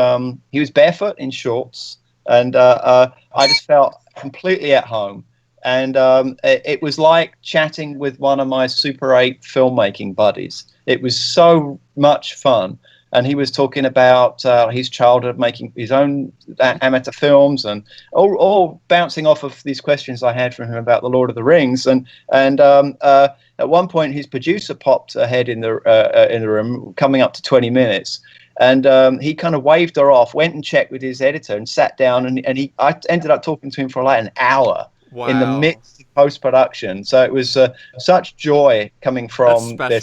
barefoot in shorts, and I just felt completely at home. And it was like chatting with one of my Super 8 filmmaking buddies. It was so much fun. And he was talking about his childhood making his own amateur films, and all bouncing off of these questions I had from him about the Lord of the Rings. And at one point, his producer popped ahead in the room, coming up to 20 minutes. And he kind of waved her off, went and checked with his editor, and sat down. And I ended up talking to him for like an hour. Wow. In the midst of post-production. So it was such joy coming from this.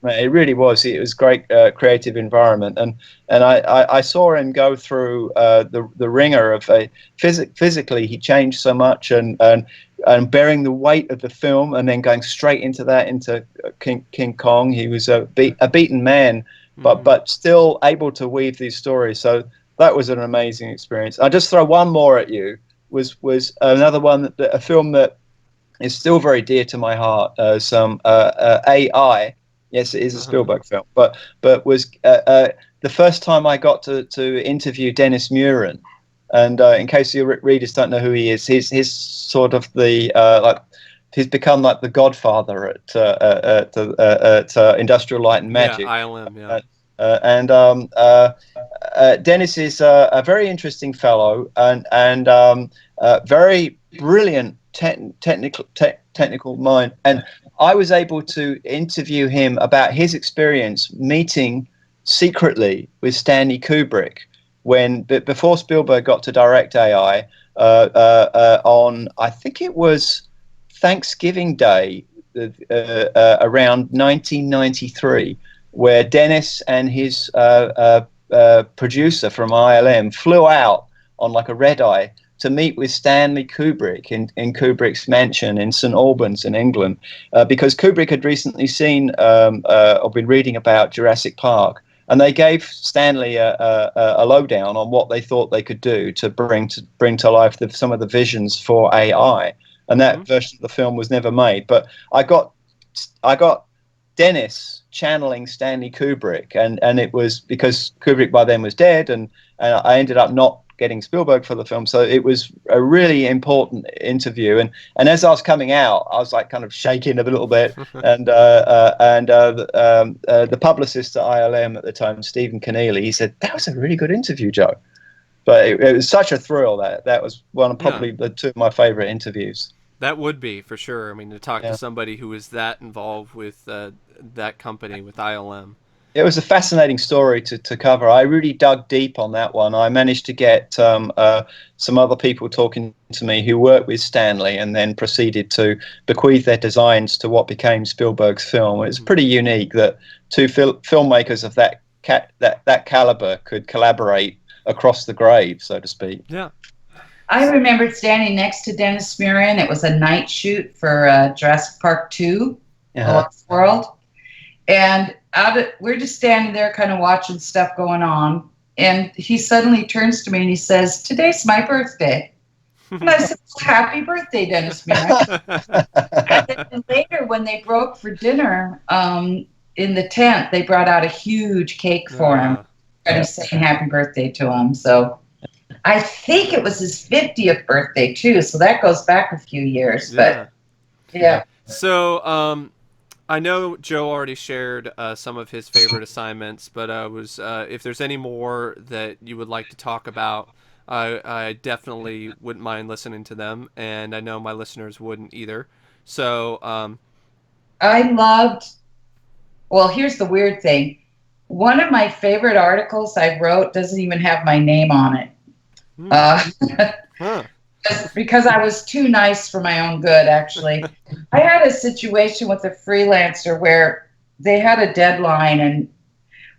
It really was. It was great creative environment. And I saw him go through the ringer of physically he changed so much, and bearing the weight of the film, and then going straight into King Kong. He was a beaten man, but still able to weave these stories. So that was an amazing experience. I'll just throw one more at you. Was another one, a film that is still very dear to my heart. AI. Yes, it is a Spielberg film, but was the first time I got to interview Dennis Muren. And in case your readers don't know who he is, he's sort of the he's become like the godfather at Industrial Light and Magic. Yeah, ILM. Yeah. Dennis is a very interesting fellow and very brilliant technical mind. And I was able to interview him about his experience meeting secretly with Stanley Kubrick before Spielberg got to direct AI on, I think it was Thanksgiving Day around 1993. Where Dennis and his producer from ILM flew out on like a red eye to meet with Stanley Kubrick in Kubrick's mansion in St. Albans in England, because Kubrick had recently seen or been reading about Jurassic Park, and they gave Stanley a lowdown on what they thought they could do to bring to life some of the visions for AI, and that version of the film was never made. But I got Dennis channeling Stanley Kubrick, and it was because Kubrick by then was dead, and I ended up not getting Spielberg for the film, so it was a really important interview. And as I was coming out, I was like kind of shaking a little bit, and the publicist at ILM at the time, Stephen Keneally, he said, "That was a really good interview, Joe." But it was such a thrill that was one of probably the two of my favorite interviews. That would be for sure. I mean, to talk to Yeah. somebody who is that involved with that company with ILM. It was a fascinating story to cover. I really dug deep on that one. I managed to get some other people talking to me who worked with Stanley and then proceeded to bequeath their designs to what became Spielberg's film. It's pretty unique that two filmmakers of that caliber could collaborate across the grave, so to speak. Yeah. I remember standing next to Dennis Muren. It was a night shoot for Jurassic Park 2, The Lost World. And we're just standing there kind of watching stuff going on. And he suddenly turns to me and he says, "Today's my birthday." And I said, "Happy birthday, Dennis Muren." And then later, when they broke for dinner in the tent, they brought out a huge cake for him, kind of saying happy birthday to him. So I think it was his 50th birthday, too. So that goes back a few years. But yeah. So, I know Joe already shared some of his favorite assignments, but if there's any more that you would like to talk about, I definitely wouldn't mind listening to them, and I know my listeners wouldn't either. So I loved. Well, here's the weird thing. One of my favorite articles I wrote doesn't even have my name on it. Because I was too nice for my own good, actually. I had a situation with a freelancer where they had a deadline, and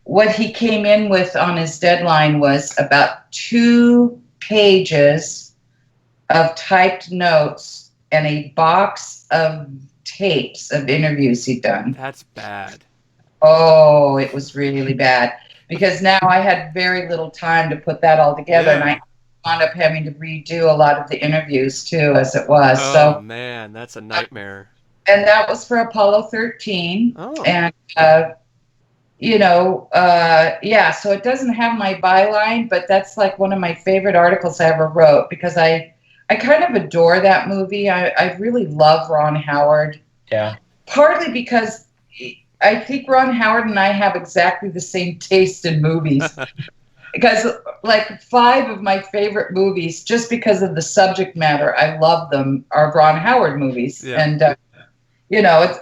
what he came in with on his deadline was about 2 pages of typed notes and a box of tapes of interviews he'd done. That's bad. Oh, it was really bad. Because now I had very little time to put that all together, and I wound up having to redo a lot of the interviews too, as it was. Oh man, that's a nightmare. And that was for Apollo 13. Oh. And so it doesn't have my byline, but that's like one of my favorite articles I ever wrote, because I kind of adore that movie. I really love Ron Howard. Yeah. Partly because I think Ron Howard and I have exactly the same taste in movies. Because like 5 of my favorite movies, just because of the subject matter, I love them, are Ron Howard movies. Yeah. And,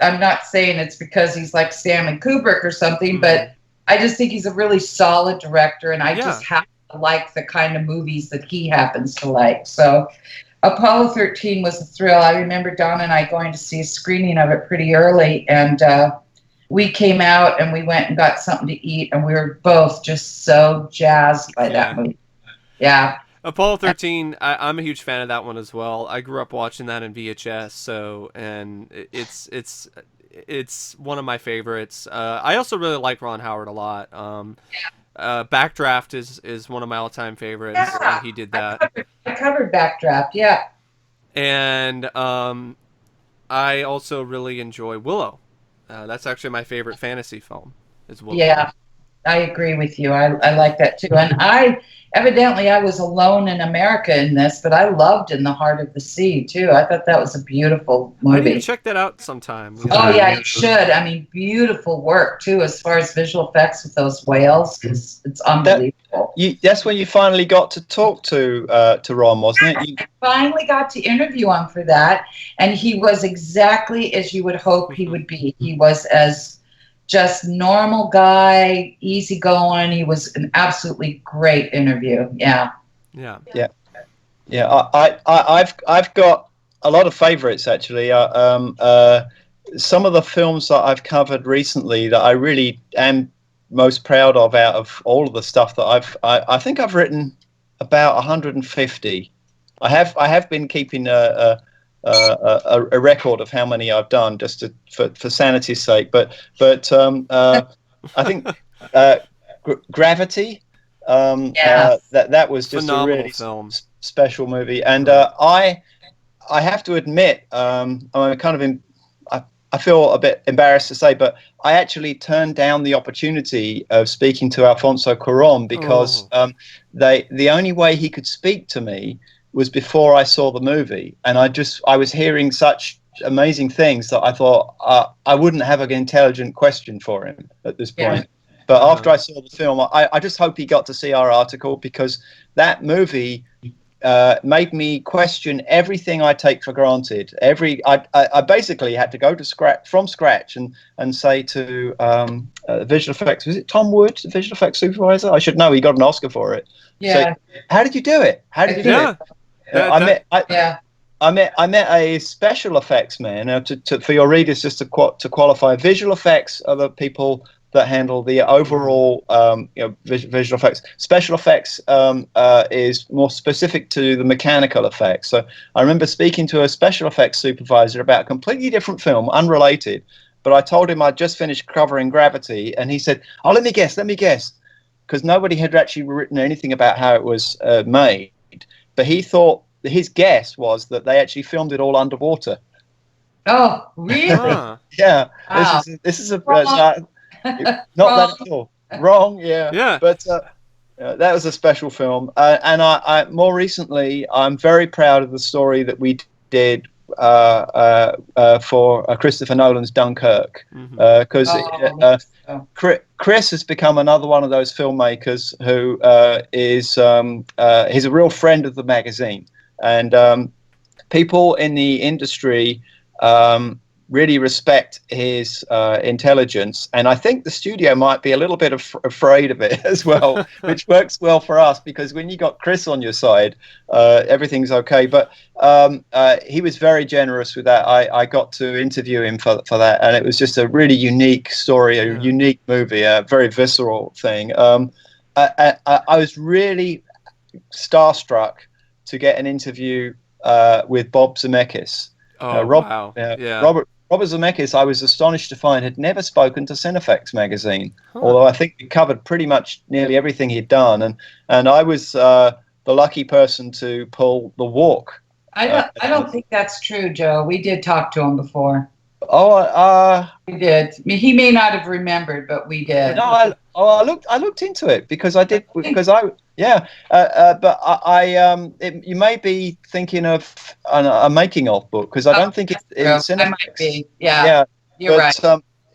I'm not saying it's because he's like Stanley Kubrick or something, but I just think he's a really solid director, and I just happen to like the kind of movies that he happens to like. So Apollo 13 was a thrill. I remember Don and I going to see a screening of it pretty early, and we came out and we went and got something to eat, and we were both just so jazzed by that movie. Yeah. Apollo 13, I'm a huge fan of that one as well. I grew up watching that in VHS, and it's one of my favorites. I also really like Ron Howard a lot. Backdraft is one of my all-time favorites, and he did that. I covered Backdraft, yeah. And I also really enjoy Willow. That's actually my favorite fantasy film, is Willow. Yeah, I agree with you. I like that too. And I was alone in America in this, but I loved In the Heart of the Sea too. I thought that was a beautiful movie. I need to check that out sometime. Oh yeah, you should. I mean, beautiful work too, as far as visual effects with those whales. It's unbelievable. That's when you finally got to talk to Ron, wasn't it? I finally got to interview him for that, and he was exactly as you would hope he would be. He was as just normal guy, easygoing. He was an absolutely great interview. Yeah. I've got a lot of favorites actually. Some of the films that I've covered recently that I really am most proud of, out of all of the stuff that I think I've written about 150. I have been keeping a record of how many I've done, just for sanity's sake. But I think Gravity. That was just phenomenal a really film. Special movie, and I have to admit, I'm kind of I feel a bit embarrassed to say, but I actually turned down the opportunity of speaking to Alfonso Cuarón because the only way he could speak to me was before I saw the movie, and I was hearing such amazing things that I thought I wouldn't have an intelligent question for him at this point. But after I saw the film, I just hope he got to see our article, because that movie made me question everything I take for granted. I basically had to go to from scratch and say to visual effects, was it Tom Wood, the visual effects supervisor? I should know, he got an Oscar for it. Yeah. So how did you do it? How did you do Yeah. it? Yeah. I met a special effects man. For your readers, just to qualify, visual effects are the people that handle the overall visual effects. Special effects is more specific to the mechanical effects. So I remember speaking to a special effects supervisor about a completely different film, unrelated. But I told him I'd just finished covering Gravity, and he said, "Oh, let me guess," because nobody had actually written anything about how it was made. But he thought his guess was that they actually filmed it all underwater. Oh, really? Huh. Yeah, Wow. this is a Wrong. not that Wrong. at all. Wrong, yeah. Yeah. But that was a special film. And more recently, I'm very proud of the story that we did for Christopher Nolan's Dunkirk. Because Oh, Chris has become another one of those filmmakers who he's a real friend of the magazine. And people in the industry really respect his intelligence, and I think the studio might be a little bit afraid of it as well, which works well for us because when you got Chris on your side, everything's okay. But he was very generous with that. I got to interview him for that, and it was just a really unique story, a unique movie, a very visceral thing. I was really starstruck to get an interview with Bob Zemeckis. Oh, wow. Yeah. Robert Zemeckis, I was astonished to find, had never spoken to Cinefex magazine, Huh. although I think we covered pretty much nearly everything he'd done. And I was the lucky person to pull the walk. I don't think that's true, Joe. We did talk to him before. We did. I mean, he may not have remembered, but we did. No, I looked into it because I did you may be thinking of a making of book because I don't think it's in Cinefex. I might be. Yeah. You're right.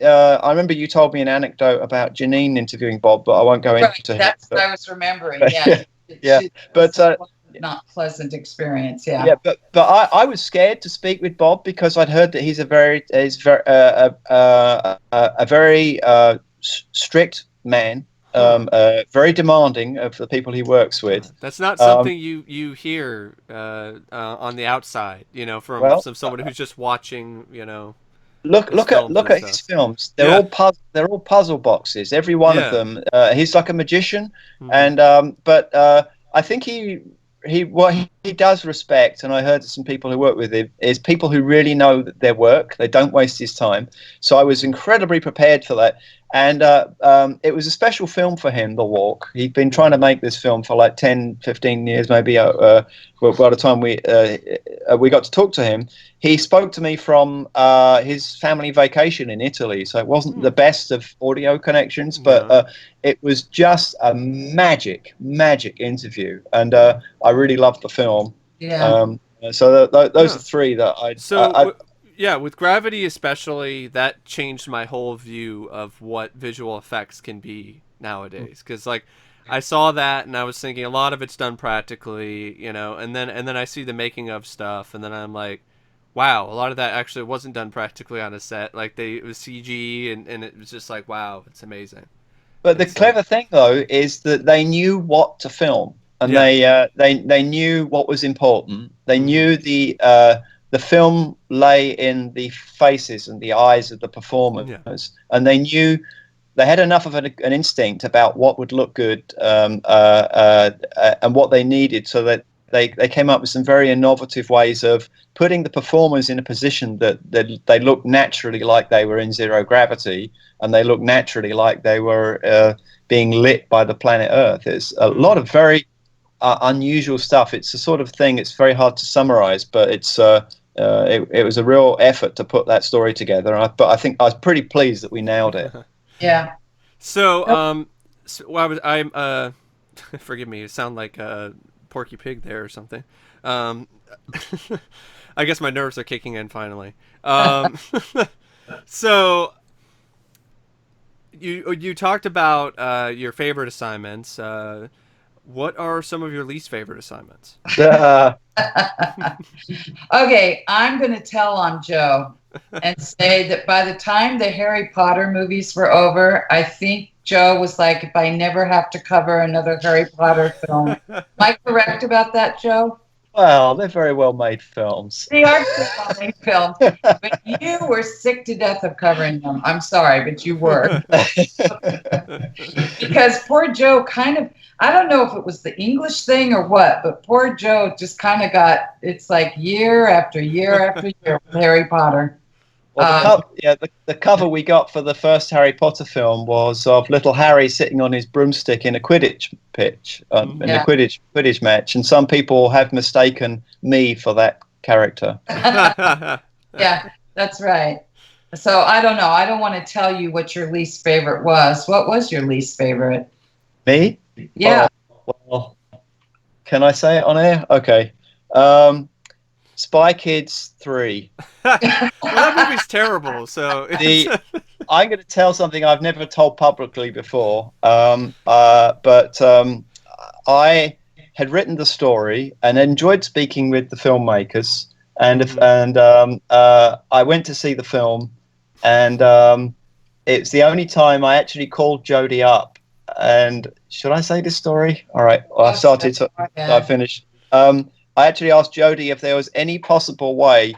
I remember you told me an anecdote about Janine interviewing Bob, but I won't go into That's it. what I was remembering. Yeah. But not pleasant experience. Yeah. Yeah, but I was scared to speak with Bob because I'd heard that he's a very strict man, very demanding of the people he works with. That's not something you hear on the outside, from someone who's just watching, Look at his films. They're all puzzle boxes. Every one of them. He's like a magician, and but I think what he does respect, and I heard some people who work with him, is people who really know their work. They don't waste his time. So I was incredibly prepared for that. And it was a special film for him, The Walk. He'd been trying to make this film for like 10, 15 years, maybe. By the time we got to talk to him, he spoke to me from his family vacation in Italy. So it wasn't the best of audio connections, but it was just a magic interview. And I really loved the film. Yeah. So those are three that yeah, with Gravity especially, that changed my whole view of what visual effects can be nowadays. Because I saw that and I was thinking a lot of it's done practically, and then I see the making of stuff, and then I'm like, wow, a lot of that actually wasn't done practically on a set. It was CG, and it was just like, wow, it's amazing. But the clever thing though is that they knew what to film, and they knew what was important. They knew the film lay in the faces and the eyes of the performers, and they had enough of an instinct about what would look good and what they needed, so that they came up with some very innovative ways of putting the performers in a position that they look naturally like they were in zero gravity, and they look naturally like they were being lit by the planet Earth. It's a lot of very unusual stuff. It's the sort of thing, it's very hard to summarize, but it was a real effort to put that story together. But I think I was pretty pleased that we nailed it. Yeah. So, I'm forgive me, it sound like Porky Pig there or something. I guess my nerves are kicking in finally. So you talked about your favorite assignments. What are some of your least favorite assignments? Okay, I'm going to tell on Joe and say that by the time the Harry Potter movies were over, I think Joe was like, if I never have to cover another Harry Potter film. Am I correct about that, Joe? Well, they're very well made films. They are very well-made films, but you were sick to death of covering them. I'm sorry, but you were. Because poor Joe kind of, I don't know if it was the English thing or what, but poor Joe just kind of got, it's like year after year after year with Harry Potter. Well, the cover we got for the first Harry Potter film was of little Harry sitting on his broomstick in a Quidditch pitch, in a Yeah. Quidditch match, and some people have mistaken me for that character. Yeah, that's right. So I don't know. I don't want to tell you what your least favorite was. What was your least favorite? Me? Yeah. Oh, well, can I say it on air? Okay. Spy Kids 3. Well, that movie's terrible. So I'm going to tell something I've never told publicly before. I had written the story and enjoyed speaking with the filmmakers. I went to see the film, and it's the only time I actually called Jodie up. And should I say this story? All right. Well, I started, so I finished. I actually asked Jodie if there was any possible way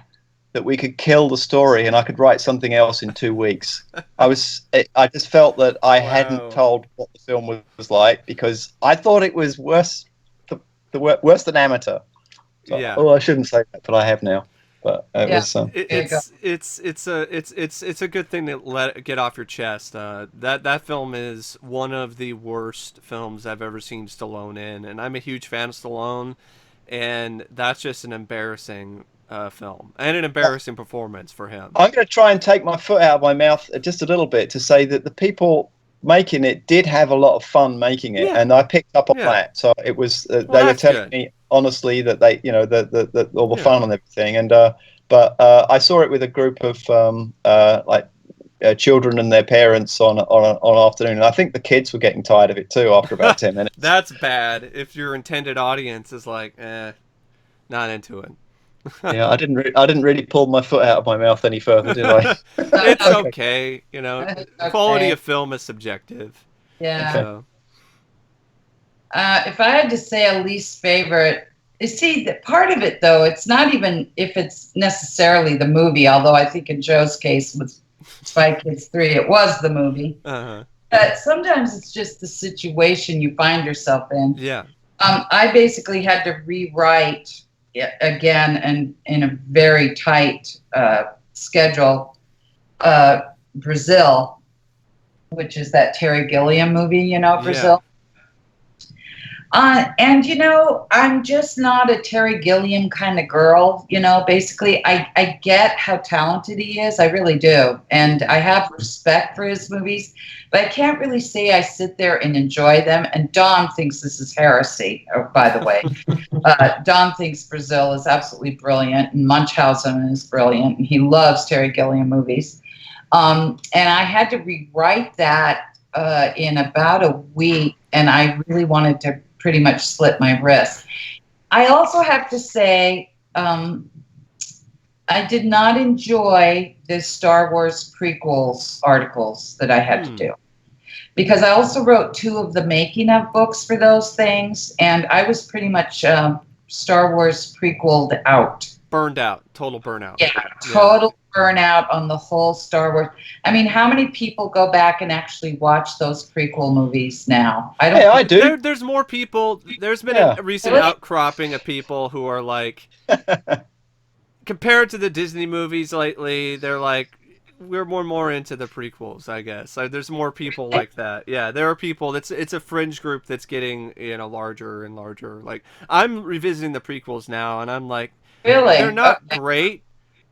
that we could kill the story and I could write something else in 2 weeks. I just felt that I hadn't told what the film was like, because I thought it was worse than Amateur. So, yeah. Oh, I shouldn't say that, but I have now. But it was. It's a good thing to get off your chest. That film is one of the worst films I've ever seen Stallone in, and I'm a huge fan of Stallone, and that's just an embarrassing film and an embarrassing performance for him. I'm going to try and take my foot out of my mouth just a little bit to say that the people making it did have a lot of fun making it, and I picked up on that. So it was they were telling me honestly that they, all the fun and everything, and but I saw it with a group of children and their parents on an afternoon, and I think the kids were getting tired of it too after about 10 minutes. That's bad if your intended audience is like, not into it. Yeah, I didn't really pull my foot out of my mouth any further, did I? It's okay, quality of film is subjective. Yeah. So. If I had to say a least favorite, you see, the part of it though, it's not even if it's necessarily the movie, although I think in Joe's case with Spy Kids 3, it was the movie. Uh-huh. But sometimes it's just the situation you find yourself in. Yeah. I basically had to rewrite again, and in a very tight schedule, Brazil, which is that Terry Gilliam movie, Brazil. And I'm just not a Terry Gilliam kind of girl. Basically, I get how talented he is. I really do. And I have respect for his movies, but I can't really say I sit there and enjoy them. And Don thinks this is heresy, by the way. Don thinks Brazil is absolutely brilliant, and Munchausen is brilliant, and he loves Terry Gilliam movies. And I had to rewrite that in about a week, and I really wanted to pretty much slit my wrist. I also have to say, I did not enjoy the Star Wars prequels articles that I had to do, because I also wrote 2 of the making of books for those things, and I was pretty much Star Wars prequeled out. Burned out. Total burnout. Yeah, total burnout on the whole Star Wars. I mean, how many people go back and actually watch those prequel movies now? I do. There's more people. There's been a recent outcropping of people who are like, compared to the Disney movies lately, they're like, we're more into the prequels, I guess. There's more people like that. Yeah, there are people. It's a fringe group that's getting larger and larger. Like, I'm revisiting the prequels now, and I'm like, really, they're not great,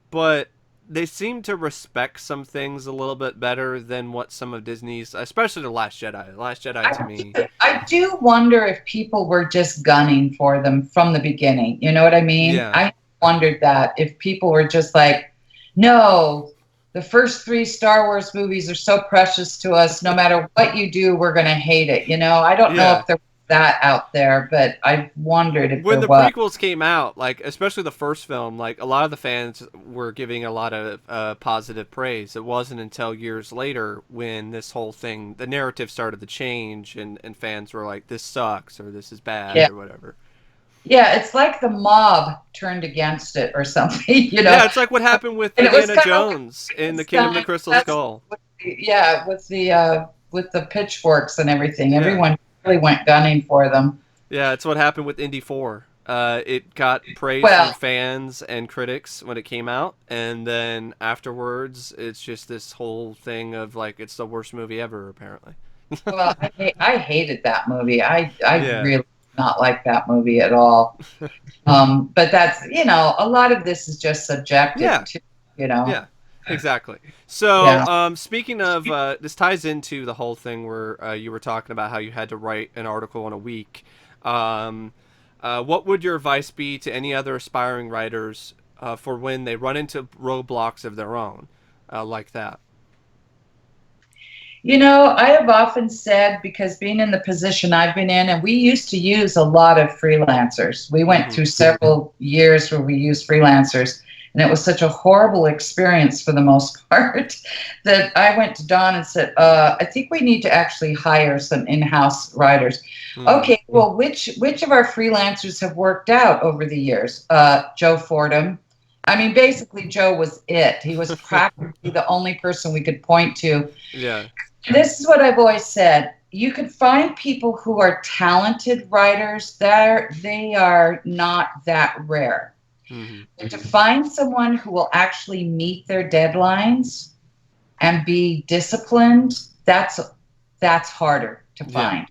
but they seem to respect some things a little bit better than what some of Disney's, especially The Last Jedi. The Last Jedi, to me. I do wonder if people were just gunning for them from the beginning. You know what I mean? Yeah. I wondered that, if people were just like, no, the first 3 Star Wars movies are so precious to us. No matter what you do, we're going to hate it. I don't know if there were that out there, but I wondered if When there the was. prequels came out, like especially the first film, like a lot of the fans were giving a lot of positive praise. It wasn't until years later when this whole thing, the narrative started to change, and fans were like, "This sucks" or "This is bad" Yeah. or whatever. Yeah, it's like the mob turned against it or something, Yeah, it's like what happened with And it was Indiana kind of like Jones in the Kingdom of the Frankenstein. Crystal That's Skull. yeah, with the pitchforks and everything. Yeah. Everyone really went gunning for them. Yeah, it's what happened with Indy 4. It got praise from Well, fans and critics when it came out, and then afterwards, it's just this whole thing of like it's the worst movie ever, apparently. well, I hated that movie. I Yeah, really did not like that movie at all. But that's, a lot of this is just subjective yeah, too, you know. yeah, exactly. So, Yeah. speaking of, this ties into the whole thing where you were talking about how you had to write an article in a week. Um, what would your advice be to any other aspiring writers for when they run into roadblocks of their own, like that? I have often said, because being in the position I've been in, and we used to use a lot of freelancers. We went Mm-hmm. through several years where we used freelancers, and it was such a horrible experience for the most part that I went to Don and said, I think we need to actually hire some in-house writers. Mm-hmm. Okay, well, which of our freelancers have worked out over the years? Joe Fordham. I mean, basically, Joe was it. He was practically the only person we could point to. Yeah. This is what I've always said. You could find people who are talented writers. They are not that rare. Mm-hmm. But to find someone who will actually meet their deadlines and be disciplined, that's harder to Yeah. find.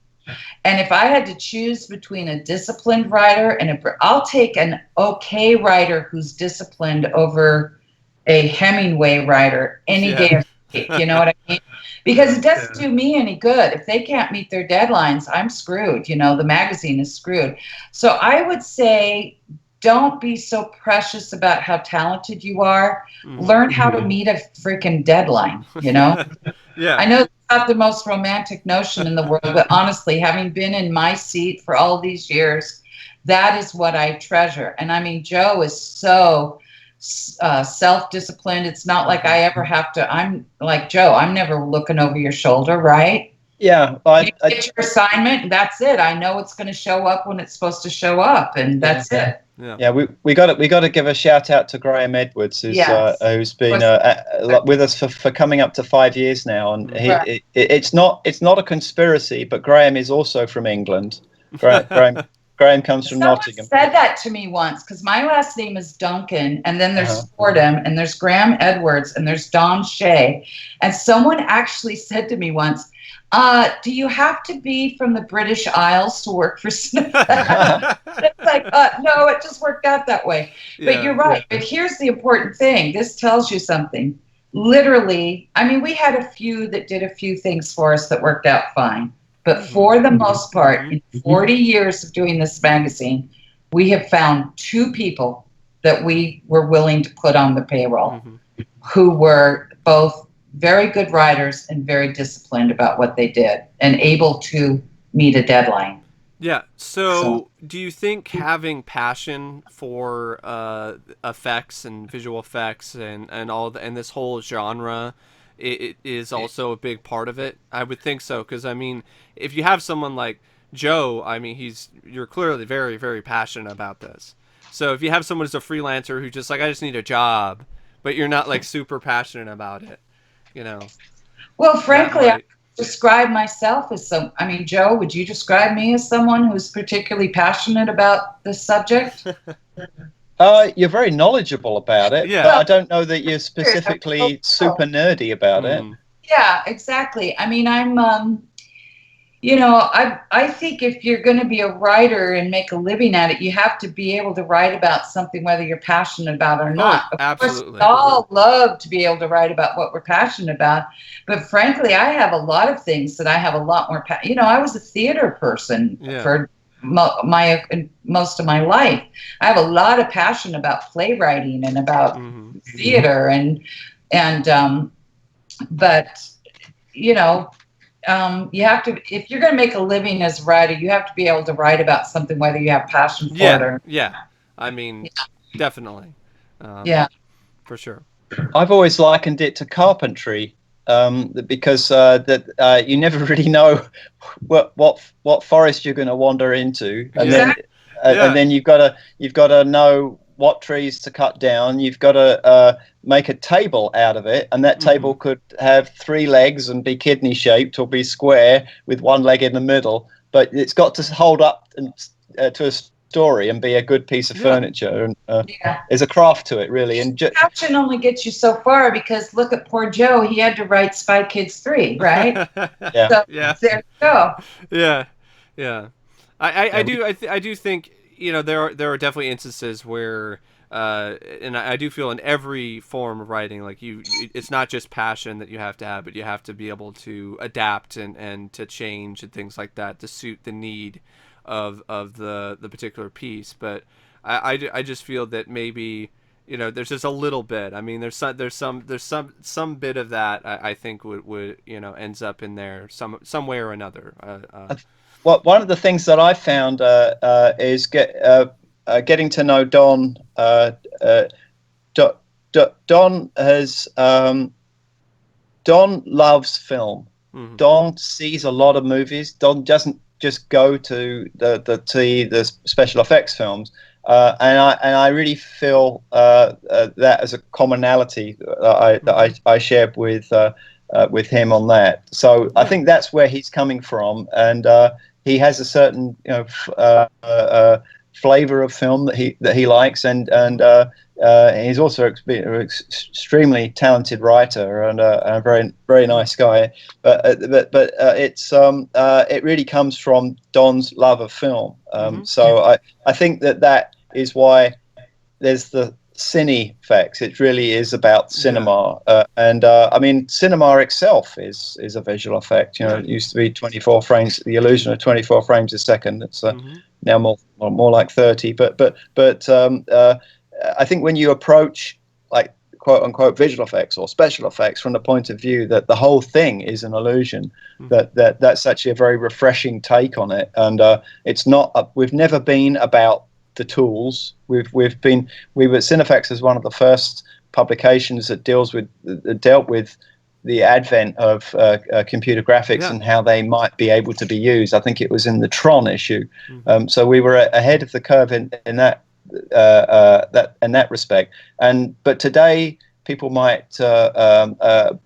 And if I had to choose between a disciplined writer and I'll take an okay writer who's disciplined over a Hemingway writer any day of the week. You know what I mean? Because it doesn't do me any good. If they can't meet their deadlines, I'm screwed. The magazine is screwed. So I would say, don't be so precious about how talented you are. Mm-hmm. Learn how to meet a freaking deadline. Yeah. I know it's not the most romantic notion in the world, but honestly, having been in my seat for all these years, that is what I treasure. And I mean, Joe is so self-disciplined. It's not like I ever have to. I'm like, Joe, I'm never looking over your shoulder, right? Yeah, You get your assignment, that's it. I know it's going to show up when it's supposed to show up, and that's it. Yeah, we got to give a shout out to Graham Edwards, who's been with us for coming up to 5 years now, and it's not a conspiracy, but Graham is also from England. Graham comes from Nottingham. Someone said that to me once, because my last name is Duncan, and then there's Fordham, and there's Graham Edwards, and there's Don Shea, and someone actually said to me once, do you have to be from the British Isles to work for Cinefex? It's like, no, it just worked out that way. But you're right. But here's the important thing. This tells you something. Literally, I mean, we had a few that did a few things for us that worked out fine. But for the most part, in 40 years of doing this magazine, we have found 2 people that we were willing to put on the payroll who were both very good writers and very disciplined about what they did and able to meet a deadline. Yeah. So do you think having passion for effects and visual effects and this whole genre it is also a big part of it? I would think so, because I mean, if you have someone like Joe, I mean, you're clearly very, very passionate about this. So if you have someone who's a freelancer who just like, I just need a job, but you're not like super passionate about it, Well, frankly, I describe myself as Joe, would you describe me as someone who's particularly passionate about this subject? You're very knowledgeable about it, but I don't know that you're specifically super nerdy about it. Yeah, exactly. I mean, I think if you're going to be a writer and make a living at it, you have to be able to write about something whether you're passionate about it or not. Absolutely. Of course, we all love to be able to write about what we're passionate about, but frankly, I have a lot of things that I have a lot more. I was a theater person for most of my life. I have a lot of passion about playwriting and about theater, but you have to, if you're going to make a living as a writer, you have to be able to write about something, whether you have passion for it Yeah, or. yeah. I mean, definitely, Yeah. for sure. I've always likened it to carpentry, because that you never really know what forest you're going to wander into, and Yeah. then Yeah. you've got to know what trees to cut down. You've got to make a table out of it, and that table could have 3 legs and be kidney shaped or be square with 1 leg in the middle. But it's got to hold up to a story and be a good piece of Yeah. furniture. And Yeah. there's a craft to it, really. And Passion only gets you so far, because look at poor Joe. He had to write Spy Kids 3, right? yeah. So Yeah. there you go. Yeah. Yeah. I Yeah, do I do think, there are definitely instances where and I do feel in every form of writing, like it's not just passion that you have to have, but you have to be able to adapt and to change and things like that to suit the need of the particular piece. But I just feel that maybe, there's just a little bit. I mean, there's some bit of that I think would ends up in there some way or another. Well, one of the things that I found is getting to know Don. Don has Don loves film. Mm-hmm. Don sees a lot of movies. Don doesn't just go to the special effects films. And I really feel that as a commonality that I shared with him on that. So I think that's where he's coming from, and he has a certain flavor of film that he likes, and he's also an extremely talented writer and a very very nice guy. But it really comes from Don's love of film. So I think that is why there's the Cinefex. It really is about cinema, and I mean, cinema itself is a visual effect. It used to be 24 frames, the illusion of 24 frames a second. It's now more like 30. But I think when you approach, like, quote unquote visual effects or special effects from the point of view that the whole thing is an illusion, that's actually a very refreshing take on it. And it's not. We've never been about the tools. We were Cinefex is one of the first publications that dealt with the advent of computer graphics and how they might be able to be used. I think it was in the Tron issue. So we were ahead of the curve in that respect. But today people might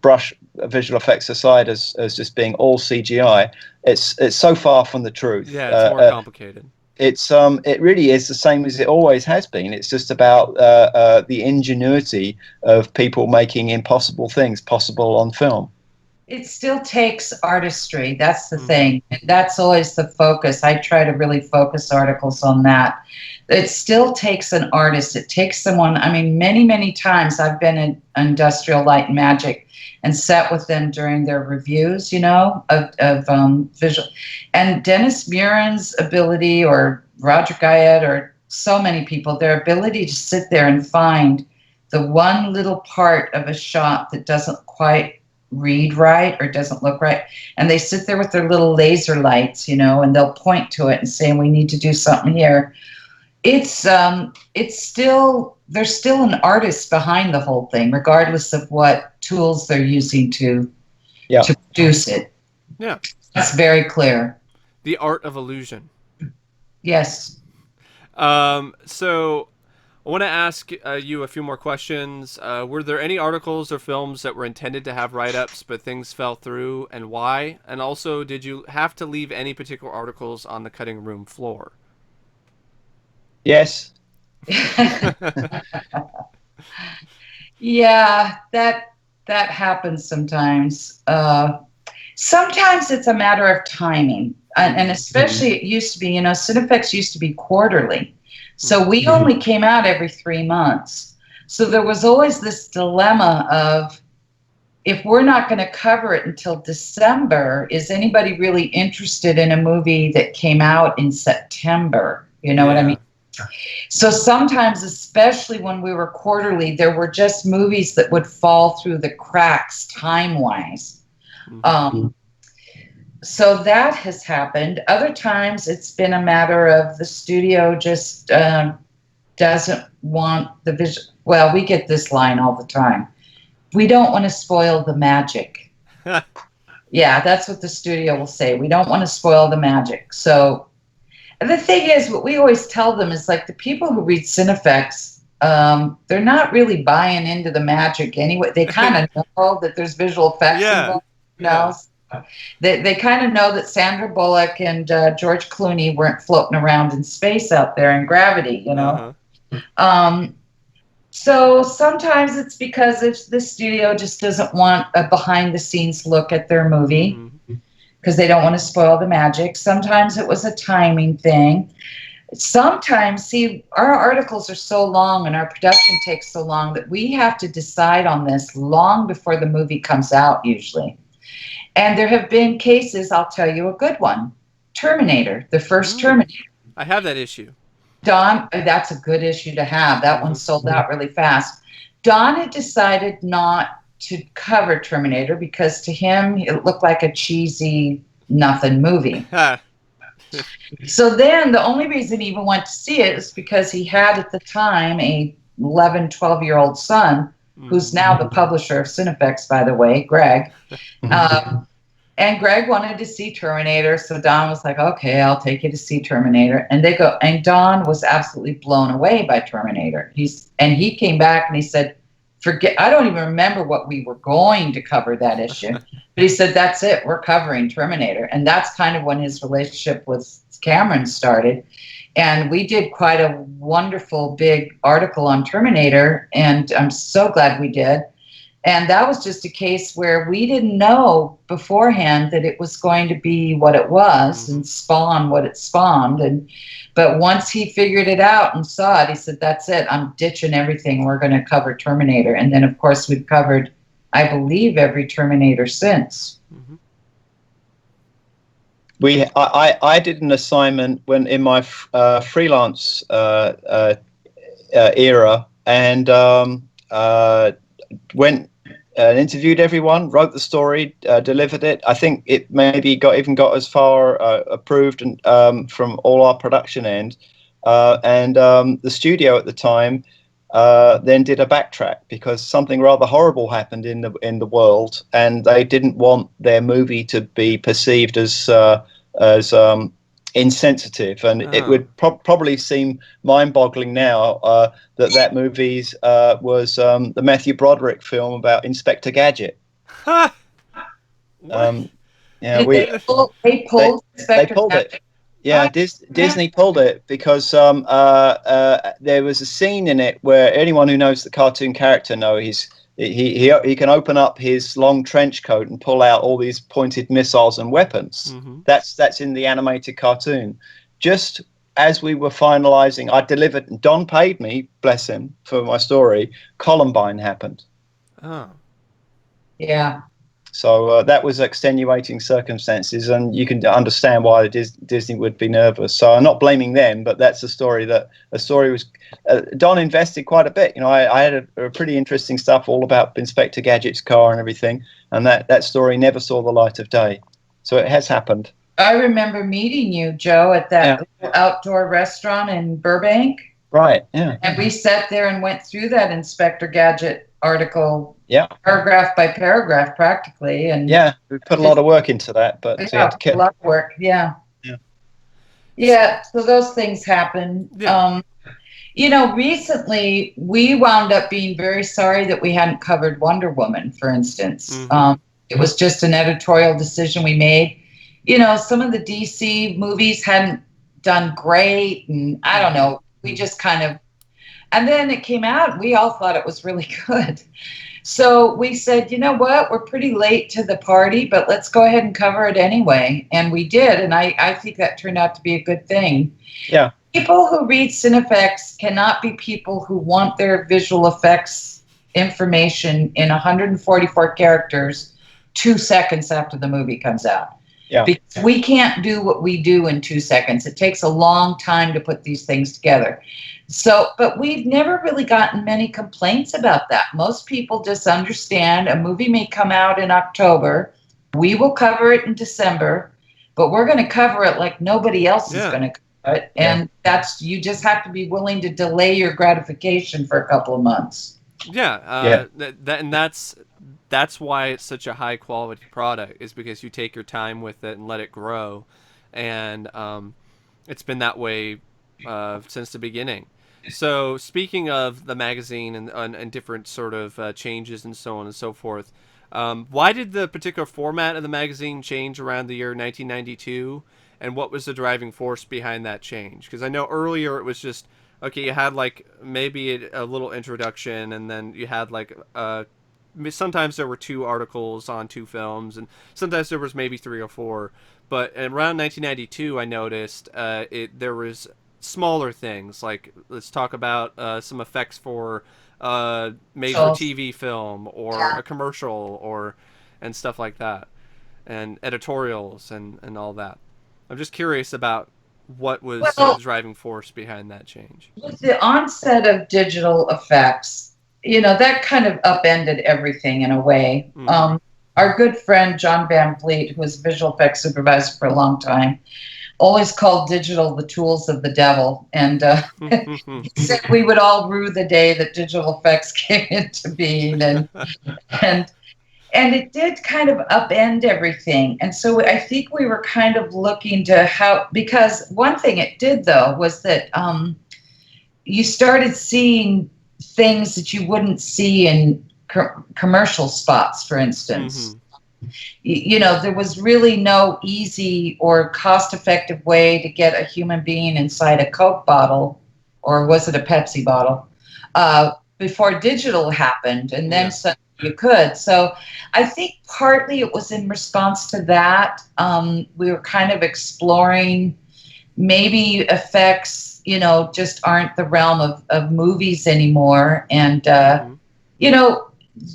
brush visual effects aside as just being all CGI. It's so far from the truth. Yeah, it's more complicated. It really is the same as it always has been. It's just about the ingenuity of people making impossible things possible on film. It still takes artistry. That's the thing. That's always the focus. I try to really focus articles on that. It still takes an artist. It takes someone. I mean, many, many times I've been in Industrial Light and Magic and sat with them during their reviews, of visual. And Dennis Murin's ability, or Roger Guyette, or so many people, their ability to sit there and find the one little part of a shot that doesn't quite read right or doesn't look right, and they sit there with their little laser lights, and they'll point to it and say, we need to do something here. It's still, there's still an artist behind the whole thing, regardless of what tools they're using to produce it. Yeah, that's very clear. The art of illusion. Yes. So I want to ask you a few more questions. Were there any articles or films that were intended to have write-ups but things fell through, and why? And also, did you have to leave any particular articles on the cutting room floor? Yes. Yeah, that happens sometimes. Sometimes it's a matter of timing, and especially it used to be, Cinefex used to be quarterly. So we only came out every 3 months. So there was always this dilemma of, if we're not going to cover it until December, is anybody really interested in a movie that came out in September? You know what I mean? So sometimes, especially when we were quarterly, there were just movies that would fall through the cracks time-wise. So that has happened. Other times it's been a matter of the studio just doesn't want the vision. Well, we get this line all the time. We don't want to spoil the magic. Yeah, that's what the studio will say. We don't want to spoil the magic. So the thing is, what we always tell them is like the people who read Cinefex, they're not really buying into the magic anyway. They kind of know that there's visual effects Yeah. involved. You know? They kind of know that Sandra Bullock and George Clooney weren't floating around in space out there in gravity, you know. So sometimes it's because if the studio just doesn't want a behind the scenes look at their movie because they don't want to spoil the magic. Sometimes it was a timing thing. Sometimes, see, our articles are so long and our production takes so long that we have to decide on this long before the movie comes out usually. And there have been cases, I'll tell you a good one. Terminator, the first Terminator. I have that issue. Don, that's a good issue to have. That one sold out really fast. Don had decided not to cover Terminator because to him it looked like a cheesy nothing movie. So then the only reason he even went to see it is because he had at the time a 11, 12-year-old son who's now the publisher of Cinefex, by the way, Greg. And Greg wanted to see Terminator, so Don was like, okay, I'll take you to see Terminator. And they go, and Don was absolutely blown away by Terminator. He came back and he said, forget, I don't even remember what we were going to cover that issue. But he said, that's it, we're covering Terminator. And that's kind of when his relationship with Cameron started. And we did quite a wonderful big article on Terminator, and I'm so glad we did. And that was just a case where we didn't know beforehand that it was going to be what it was and spawn what it spawned. But once he figured it out and saw it, he said, that's it. I'm ditching everything. We're going to cover Terminator. And then, of course, we've covered, I believe, every Terminator since. I did an assignment when in my freelance era, and went and interviewed everyone, wrote the story, delivered it. I think it maybe got as far approved and from all our production end, and the studio at the time then did a backtrack because something rather horrible happened in the world, and they didn't want their movie to be perceived as insensitive, and it would probably seem mind-boggling now that movie was the Matthew Broderick film about Inspector Gadget. Yeah, They pulled it. Yeah, Disney pulled it because there was a scene in it where anyone who knows the cartoon character knows he can open up his long trench coat and pull out all these pointed missiles and weapons. That's in the animated cartoon. Just as we were finalizing, I delivered, and Don paid me, bless him, for my story. Columbine happened. Oh. Yeah. So that was extenuating circumstances, and you can understand why Disney would be nervous. So I'm not blaming them, but that's a story was. Don invested quite a bit. You know, I had a pretty interesting stuff all about Inspector Gadget's car and everything, and that story never saw the light of day. So it has happened. I remember meeting you, Joe, at that outdoor restaurant in Burbank. Right. Yeah. And we sat there and went through that Inspector Gadget article, paragraph by paragraph, practically. And we put a lot of work into that, but a lot of work. Yeah. So those things happen. You know, recently we wound up being very sorry that we hadn't covered Wonder Woman, for instance. It was just an editorial decision we made. You know, some of the DC movies hadn't done great, and I don't know. We just kind of, and then it came out, and we all thought it was really good. So we said, you know what, we're pretty late to the party, but let's go ahead and cover it anyway. And we did, and I think that turned out to be a good thing. Yeah. People who read Cinefex cannot be people who want their visual effects information in 144 characters 2 seconds after the movie comes out. Yeah. Because we can't do what we do in 2 seconds. It takes a long time to put these things together. So, but we've never really gotten many complaints about that. Most people just understand a movie may come out in October. We will cover it in December. but we're going to cover it like nobody else is Yeah. going to cover it. And you just have to be willing to delay your gratification for a couple of months. Yeah, and that's why it's such a high quality product, is because you take your time with it and let it grow, and it's been that way since the beginning. So speaking of the magazine and different sort of changes and so on and so forth, why did the particular format of the magazine change around the year 1992, and what was the driving force behind that change? Because I know earlier it was just okay, you had like maybe a little introduction, and then you had like sometimes there were 2 articles on 2 films, and sometimes there was maybe 3 or 4. But around 1992, I noticed there was smaller things like let's talk about some effects for made for So, TV film or yeah. a commercial or and stuff like that, and editorials and all that. I'm just curious about what was sort of Well, the driving force behind that change. with the onset of digital effects, that kind of upended everything in a way. Mm-hmm. Our good friend John Van Vliet, who was visual effects supervisor for a long time, always called digital the tools of the devil. And he said we would all rue the day that digital effects came into being. And and it did kind of upend everything. And so I think we were kind of looking to how, because one thing it did though was that you started seeing things that you wouldn't see in commercial spots, for instance. There was really no easy or cost-effective way to get a human being inside a Coke bottle, or was it a Pepsi bottle, before digital happened, and then suddenly you could. So I think partly it was in response to that. We were kind of exploring maybe effects, just aren't the realm of movies anymore. And,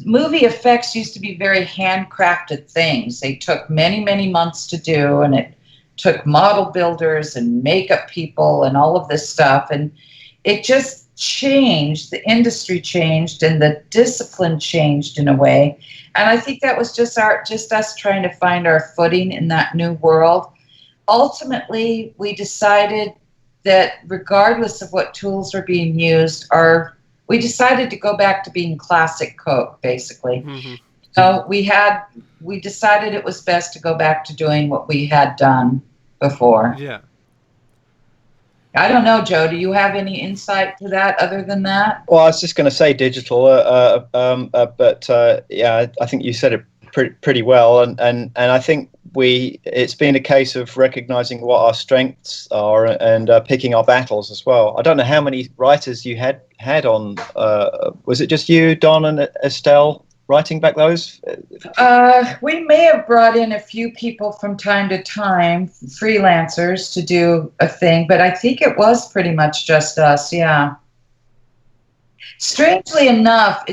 movie effects used to be very handcrafted things. They took many, many months to do, and it took model builders and makeup people and all of this stuff. And it just changed. The industry changed, and the discipline changed in a way. And I think that was just us trying to find our footing in that new world. Ultimately, we decided that regardless of what tools were being used, we decided to go back to being classic Coke, basically. So we decided it was best to go back to doing what we had done before. Yeah. I don't know, Joe, do you have any insight to that other than that? Well, I was just going to say digital, but I think you said it pretty well, and I think it's been a case of recognizing what our strengths are and picking our battles as well. I don't know how many writers you had on. Was it just you, Don, and Estelle writing back those? We may have brought in a few people from time to time, freelancers, to do a thing, but I think it was pretty much just us. Yeah. Strangely enough,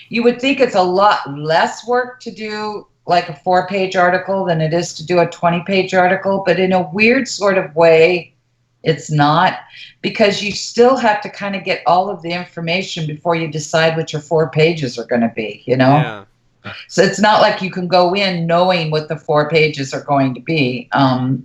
you would think it's a lot less work to do like a 4-page article than it is to do a 20-page article, but in a weird sort of way, it's not, because you still have to kind of get all of the information before you decide what your 4 pages are going to be, Yeah. So it's not like you can go in knowing what the 4 pages are going to be.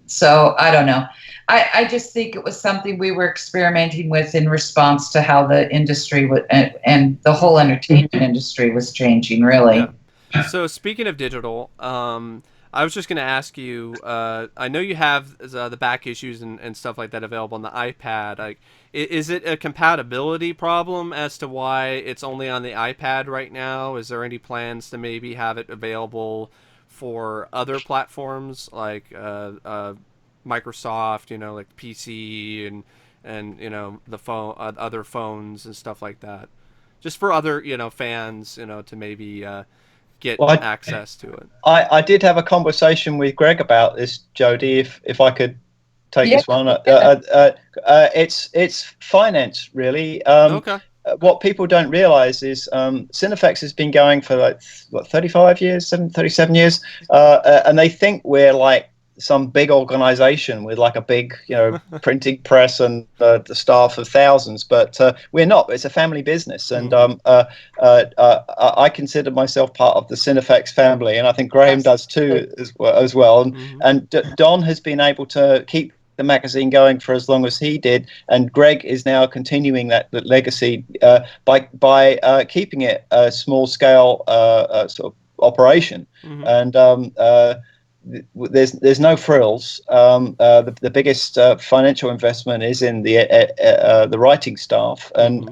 So I don't know. I just think it was something we were experimenting with in response to how the industry and the whole entertainment industry was changing, really. Yeah. So speaking of digital, I was just going to ask you. I know you have the back issues and stuff like that available on the iPad. Like, is it a compatibility problem as to why it's only on the iPad right now? Is there any plans to maybe have it available for other platforms like Microsoft, like PC and the phone, other phones and stuff like that, just for other fans, to maybe get access to it. I did have a conversation with Greg about this, Jody. If I could take this one, it's finance really. Okay. What people don't realize is Cinefex has been going for like 35 years, 37 years, and they think we're like some big organization with like a big, printing press and the staff of thousands, but we're not. It's a family business, and I consider myself part of the Cinefex family, and I think Graham does too, as well. And Don has been able to keep the magazine going for as long as he did, and Greg is now continuing that legacy by keeping it a small scale sort of operation. And there's no frills. The biggest financial investment is in the writing staff, and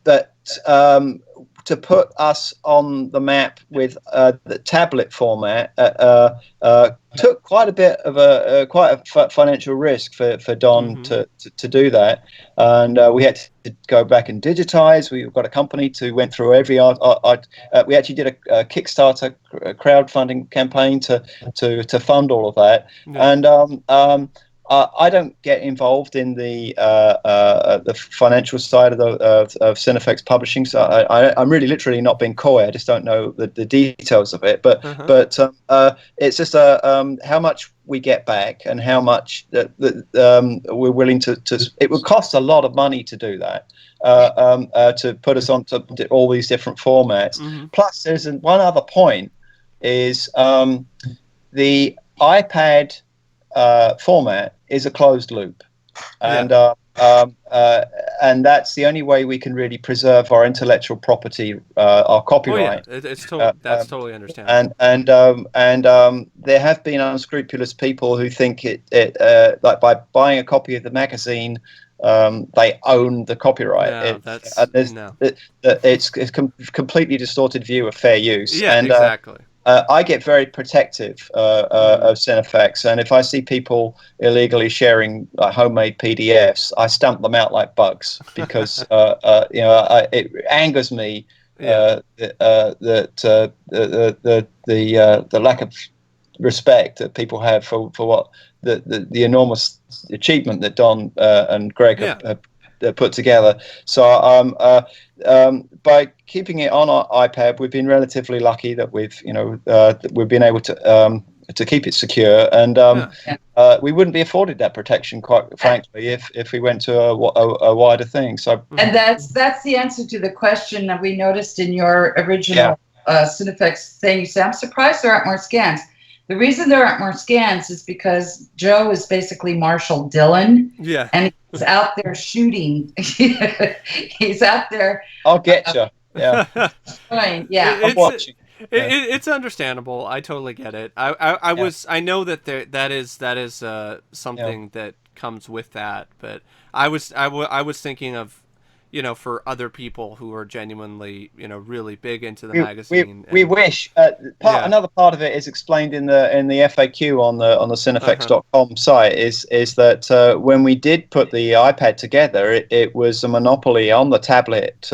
that to put us on the map with the tablet format took quite a bit of a financial risk for Don to do that, and we had to go back and digitize. We've got a company who went through every we actually did a Kickstarter crowdfunding campaign to fund all of that, and I don't get involved in the financial side of Cinefex publishing, so I'm really literally not being coy. I just don't know the details of it. But it's just how much we get back and how much that we're willing to. It would cost a lot of money to do that, to put us onto all these different formats. Plus, there's one other point: is the iPad format is a closed loop, and and that's the only way we can really preserve our intellectual property, our copyright. That's totally understandable. And there have been unscrupulous people who think it like by buying a copy of the magazine, they own the copyright. It's a completely distorted view of fair use. Yeah, and, exactly. I get very protective of Cinefex, and if I see people illegally sharing homemade PDFs, I stamp them out like bugs, because it angers me that the lack of respect that people have for what the enormous achievement that Don and Greg have put together. So by keeping it on our iPad, we've been relatively lucky that we've been able to keep it secure, and we wouldn't be afforded that protection, quite frankly, if we went to a wider thing. So, and that's the answer to the question that we noticed in your original Cinefex thing. You say, I'm surprised there aren't more scans. The reason there aren't more scans is because Joe is basically Marshall Dillon. Yeah. And he's out there shooting. He's out there. I'll get you. Yeah. Yeah. I'm watching. It's understandable. I totally get it. I know that that is something that comes with that, but I was thinking of, for other people who are genuinely, really big into the magazine. We wish. Another part of it is explained in the FAQ on the Cinefex.com site. Is that when we did put the iPad together, it was a monopoly on the tablet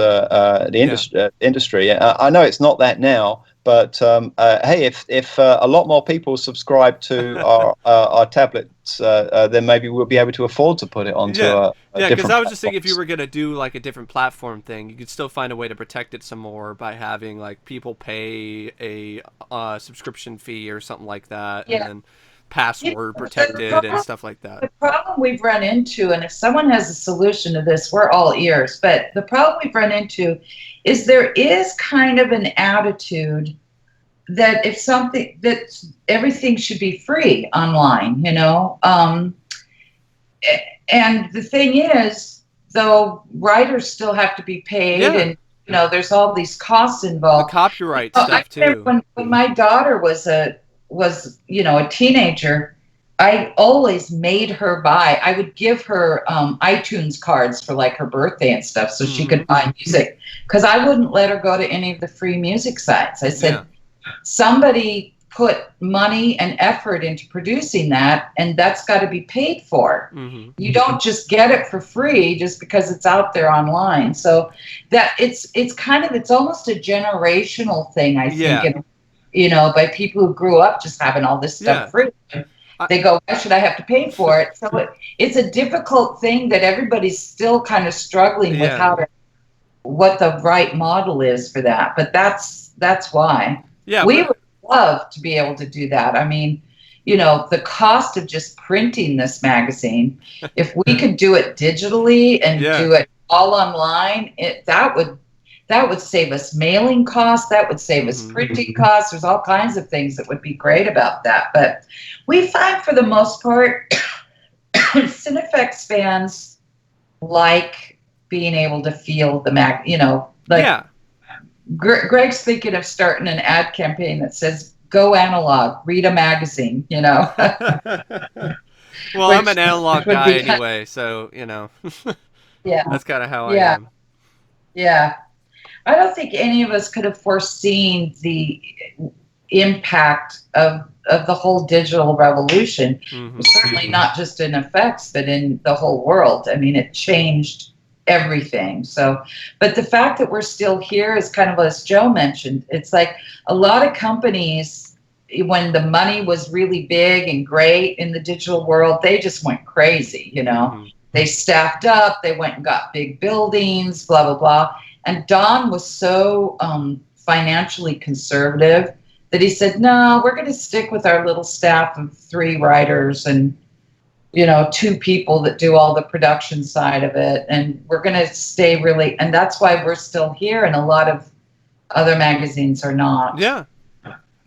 industry. I know it's not that now. But hey, if a lot more people subscribe to our tablets, then maybe we'll be able to afford to put it onto a different. Because I was just thinking, if you were gonna do like a different platform thing, you could still find a way to protect it some more by having like people pay a subscription fee or something like that, and then password protected and stuff like that. The problem we've run into, and if someone has a solution to this, we're all ears. But the problem we've run into is there is kind of an attitude that everything should be free online, and the thing is, though, writers still have to be paid, and there's all these costs involved. The copyright stuff too. When my daughter was a teenager, I always made her buy. I would give her iTunes cards for like her birthday and stuff, so she could buy music, because I wouldn't let her go to any of the free music sites. I said, somebody put money and effort into producing that, and that's got to be paid for. You don't just get it for free just because it's out there online. So that it's almost a generational thing, I think. By people who grew up just having all this stuff free. They go, why should I have to pay for it? So it's a difficult thing that everybody's still kind of struggling with what the right model is for that. But that's why. We would love to be able to do that. I mean, you know, the cost of just printing this magazine, if we could do it digitally and Yeah. do it all online, that would save us mailing costs, that would save us printing costs. There's all kinds of things that would be great about that. But we find for the most part, Cinefex fans like being able to feel the you know, like Yeah. Greg's thinking of starting an ad campaign that says "Go analog, read a magazine." You know, Well, I'm which an analog would guy be kind anyway, so you know, yeah, that's kind of how I yeah, am. yeah. I don't think any of us could have foreseen the impact of the whole digital revolution. Certainly not just in effects, but in the whole world. I mean, it changed everything. So, but the fact that we're still here is kind of, as Joe mentioned, it's like a lot of companies, when the money was really big and great in the digital world, they just went crazy, you know. They staffed up, they went and got big buildings, blah, blah, blah. And Don was so financially conservative that he said, no, we're going to stick with our little staff of 3 writers and, you know, 2 people that do all the production side of it. And we're going to stay really, and that's why we're still here. And a lot of other magazines are not. Yeah.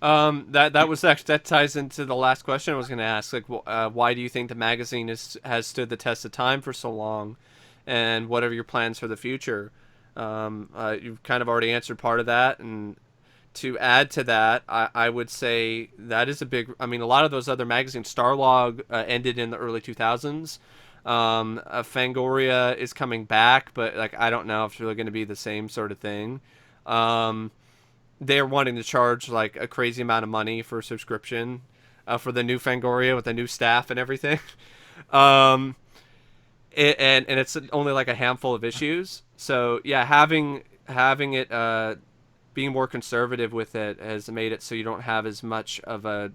That was actually, that ties into the last question I was going to ask. Like, why do you think the magazine has stood the test of time for so long, and what are your plans for the future? You've kind of already answered part of that, and to add to that, I would say that is a big. I mean, a lot of those other magazines, Starlog ended in the early 2000s. Fangoria is coming back, but like I don't know if it's really going to be the same sort of thing. They're wanting to charge like a crazy amount of money for a subscription for the new Fangoria with the new staff and everything. um, and it's only like a handful of issues. So yeah, having it being more conservative with it has made it so you don't have as much of a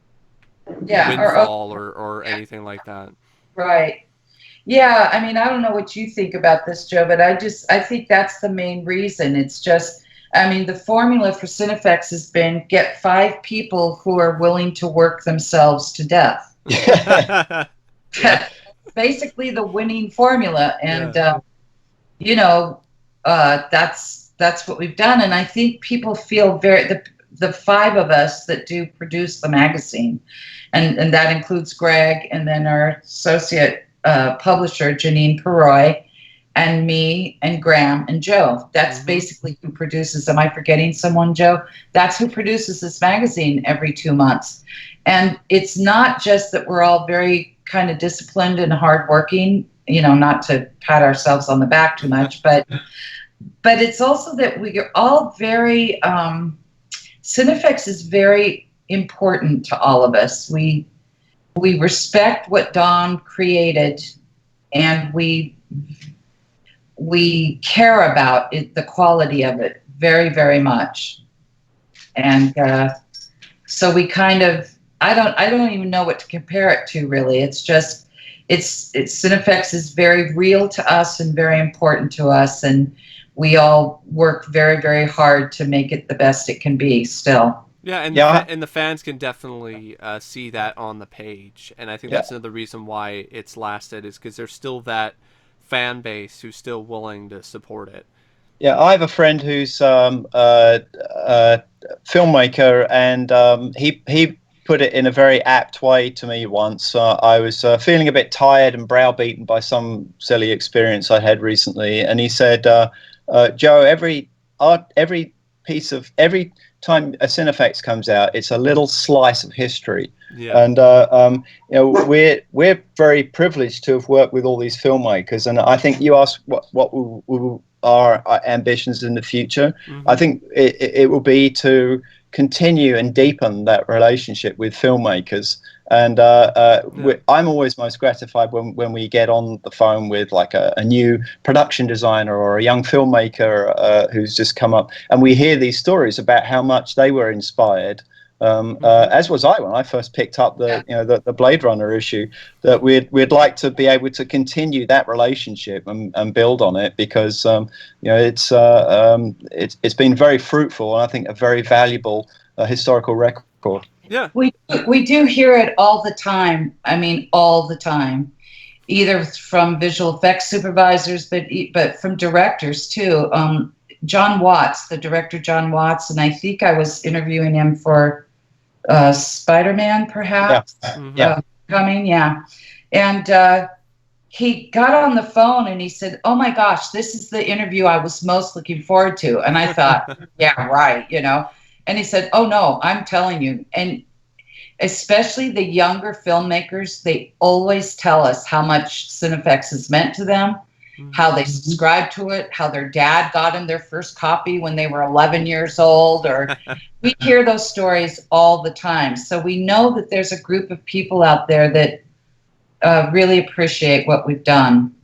windfall or anything like that. Right. Yeah, I mean, I don't know what you think about this, Joe, but I think that's the main reason. It's just, I mean, the formula for Cinefex has been get 5 people who are willing to work themselves to death. Yeah. Basically the winning formula. And, Yeah. you know, that's what we've done. And I think people feel the 5 of us that do produce the magazine, and that includes Greg, and then our associate publisher, Janine Peroy, and me, and Graham, and Joe. That's basically who produces. Am I forgetting someone, Joe? That's who produces this magazine every 2 months. And it's not just that we're all very kind of disciplined and hardworking, you know, not to pat ourselves on the back too much, but it's also that we are all very, Cinefex is very important to all of us. We respect what Don created, and we care about it, the quality of it, very, very much. And so we kind of, I don't even know what to compare it to, really. It's just, it's Cinefex is very real to us and very important to us, and we all work very, very hard to make it the best it can be still. Yeah, and the fans can definitely see that on the page, and I think that's another reason why it's lasted, is because there's still that fan base who's still willing to support it. Yeah, I have a friend who's a filmmaker, and he put it in a very apt way to me once. I was feeling a bit tired and browbeaten by some silly experience I had recently, and he said, "Joe, every time a Cinefex comes out, it's a little slice of history." Yeah. And you know, we're very privileged to have worked with all these filmmakers, and I think you asked what our ambitions in the future. I think it will be to continue and deepen that relationship with filmmakers. And I'm always most gratified when we get on the phone with like a new production designer or a young filmmaker who's just come up, and we hear these stories about how much they were inspired. As was I when I first picked up the Blade Runner issue. That we'd like to be able to continue that relationship and build on it, because it's been very fruitful, and I think a very valuable historical record Cool. Yeah. We do hear it all the time. I mean, all the time, either from visual effects supervisors, but from directors too. John Watts, the director John Watts, and I think I was interviewing him for Spider-Man, perhaps. Yeah. Coming, yeah. And he got on the phone and he said, "Oh my gosh, this is the interview I was most looking forward to." And I thought, yeah, right, you know. And he said, "Oh no, I'm telling you." And especially the younger filmmakers, they always tell us how much Cinefex has meant to them, how they subscribe to it, how their dad got them their first copy when they were 11 years old, or we hear those stories all the time. So we know that there's a group of people out there that really appreciate what we've done.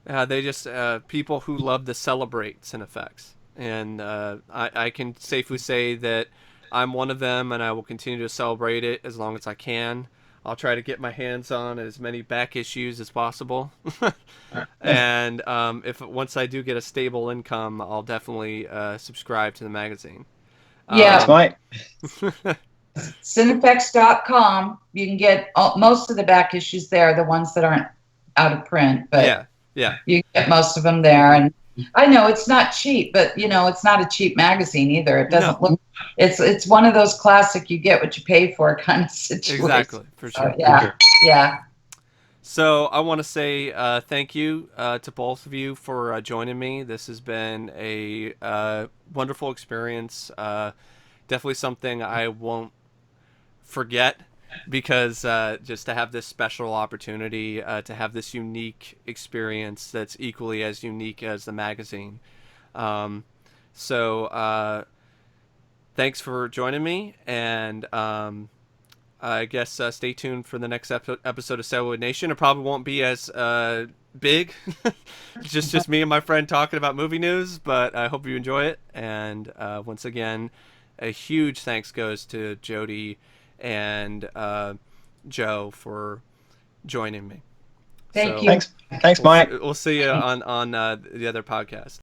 They just people who love to celebrate Cinefex, and I can safely say that I'm one of them, and I will continue to celebrate it as long as I can. I'll try to get my hands on as many back issues as possible, and if once I do get a stable income, I'll definitely subscribe to the magazine. Yeah. Thanks, Mike. Cinefex.com. You can get most of the back issues there, the ones that aren't out of print, but yeah. you get most of them there. And I know it's not cheap, but you know, it's not a cheap magazine either. It doesn't look, it's one of those classic you get what you pay for kind of situations. Exactly, for sure. Yeah. So I want to say thank you to both of you for joining me. This has been a wonderful experience. Definitely something I won't forget, because just to have this special opportunity to have this unique experience that's equally as unique as the magazine. So thanks for joining me, and I guess stay tuned for the next episode of Celluloid Nation. It probably won't be as big, just me and my friend talking about movie news, but I hope you enjoy it. And once again, a huge thanks goes to Jody and Joe for joining me. Thank you. Thanks, Mike. We'll see you on the other podcast.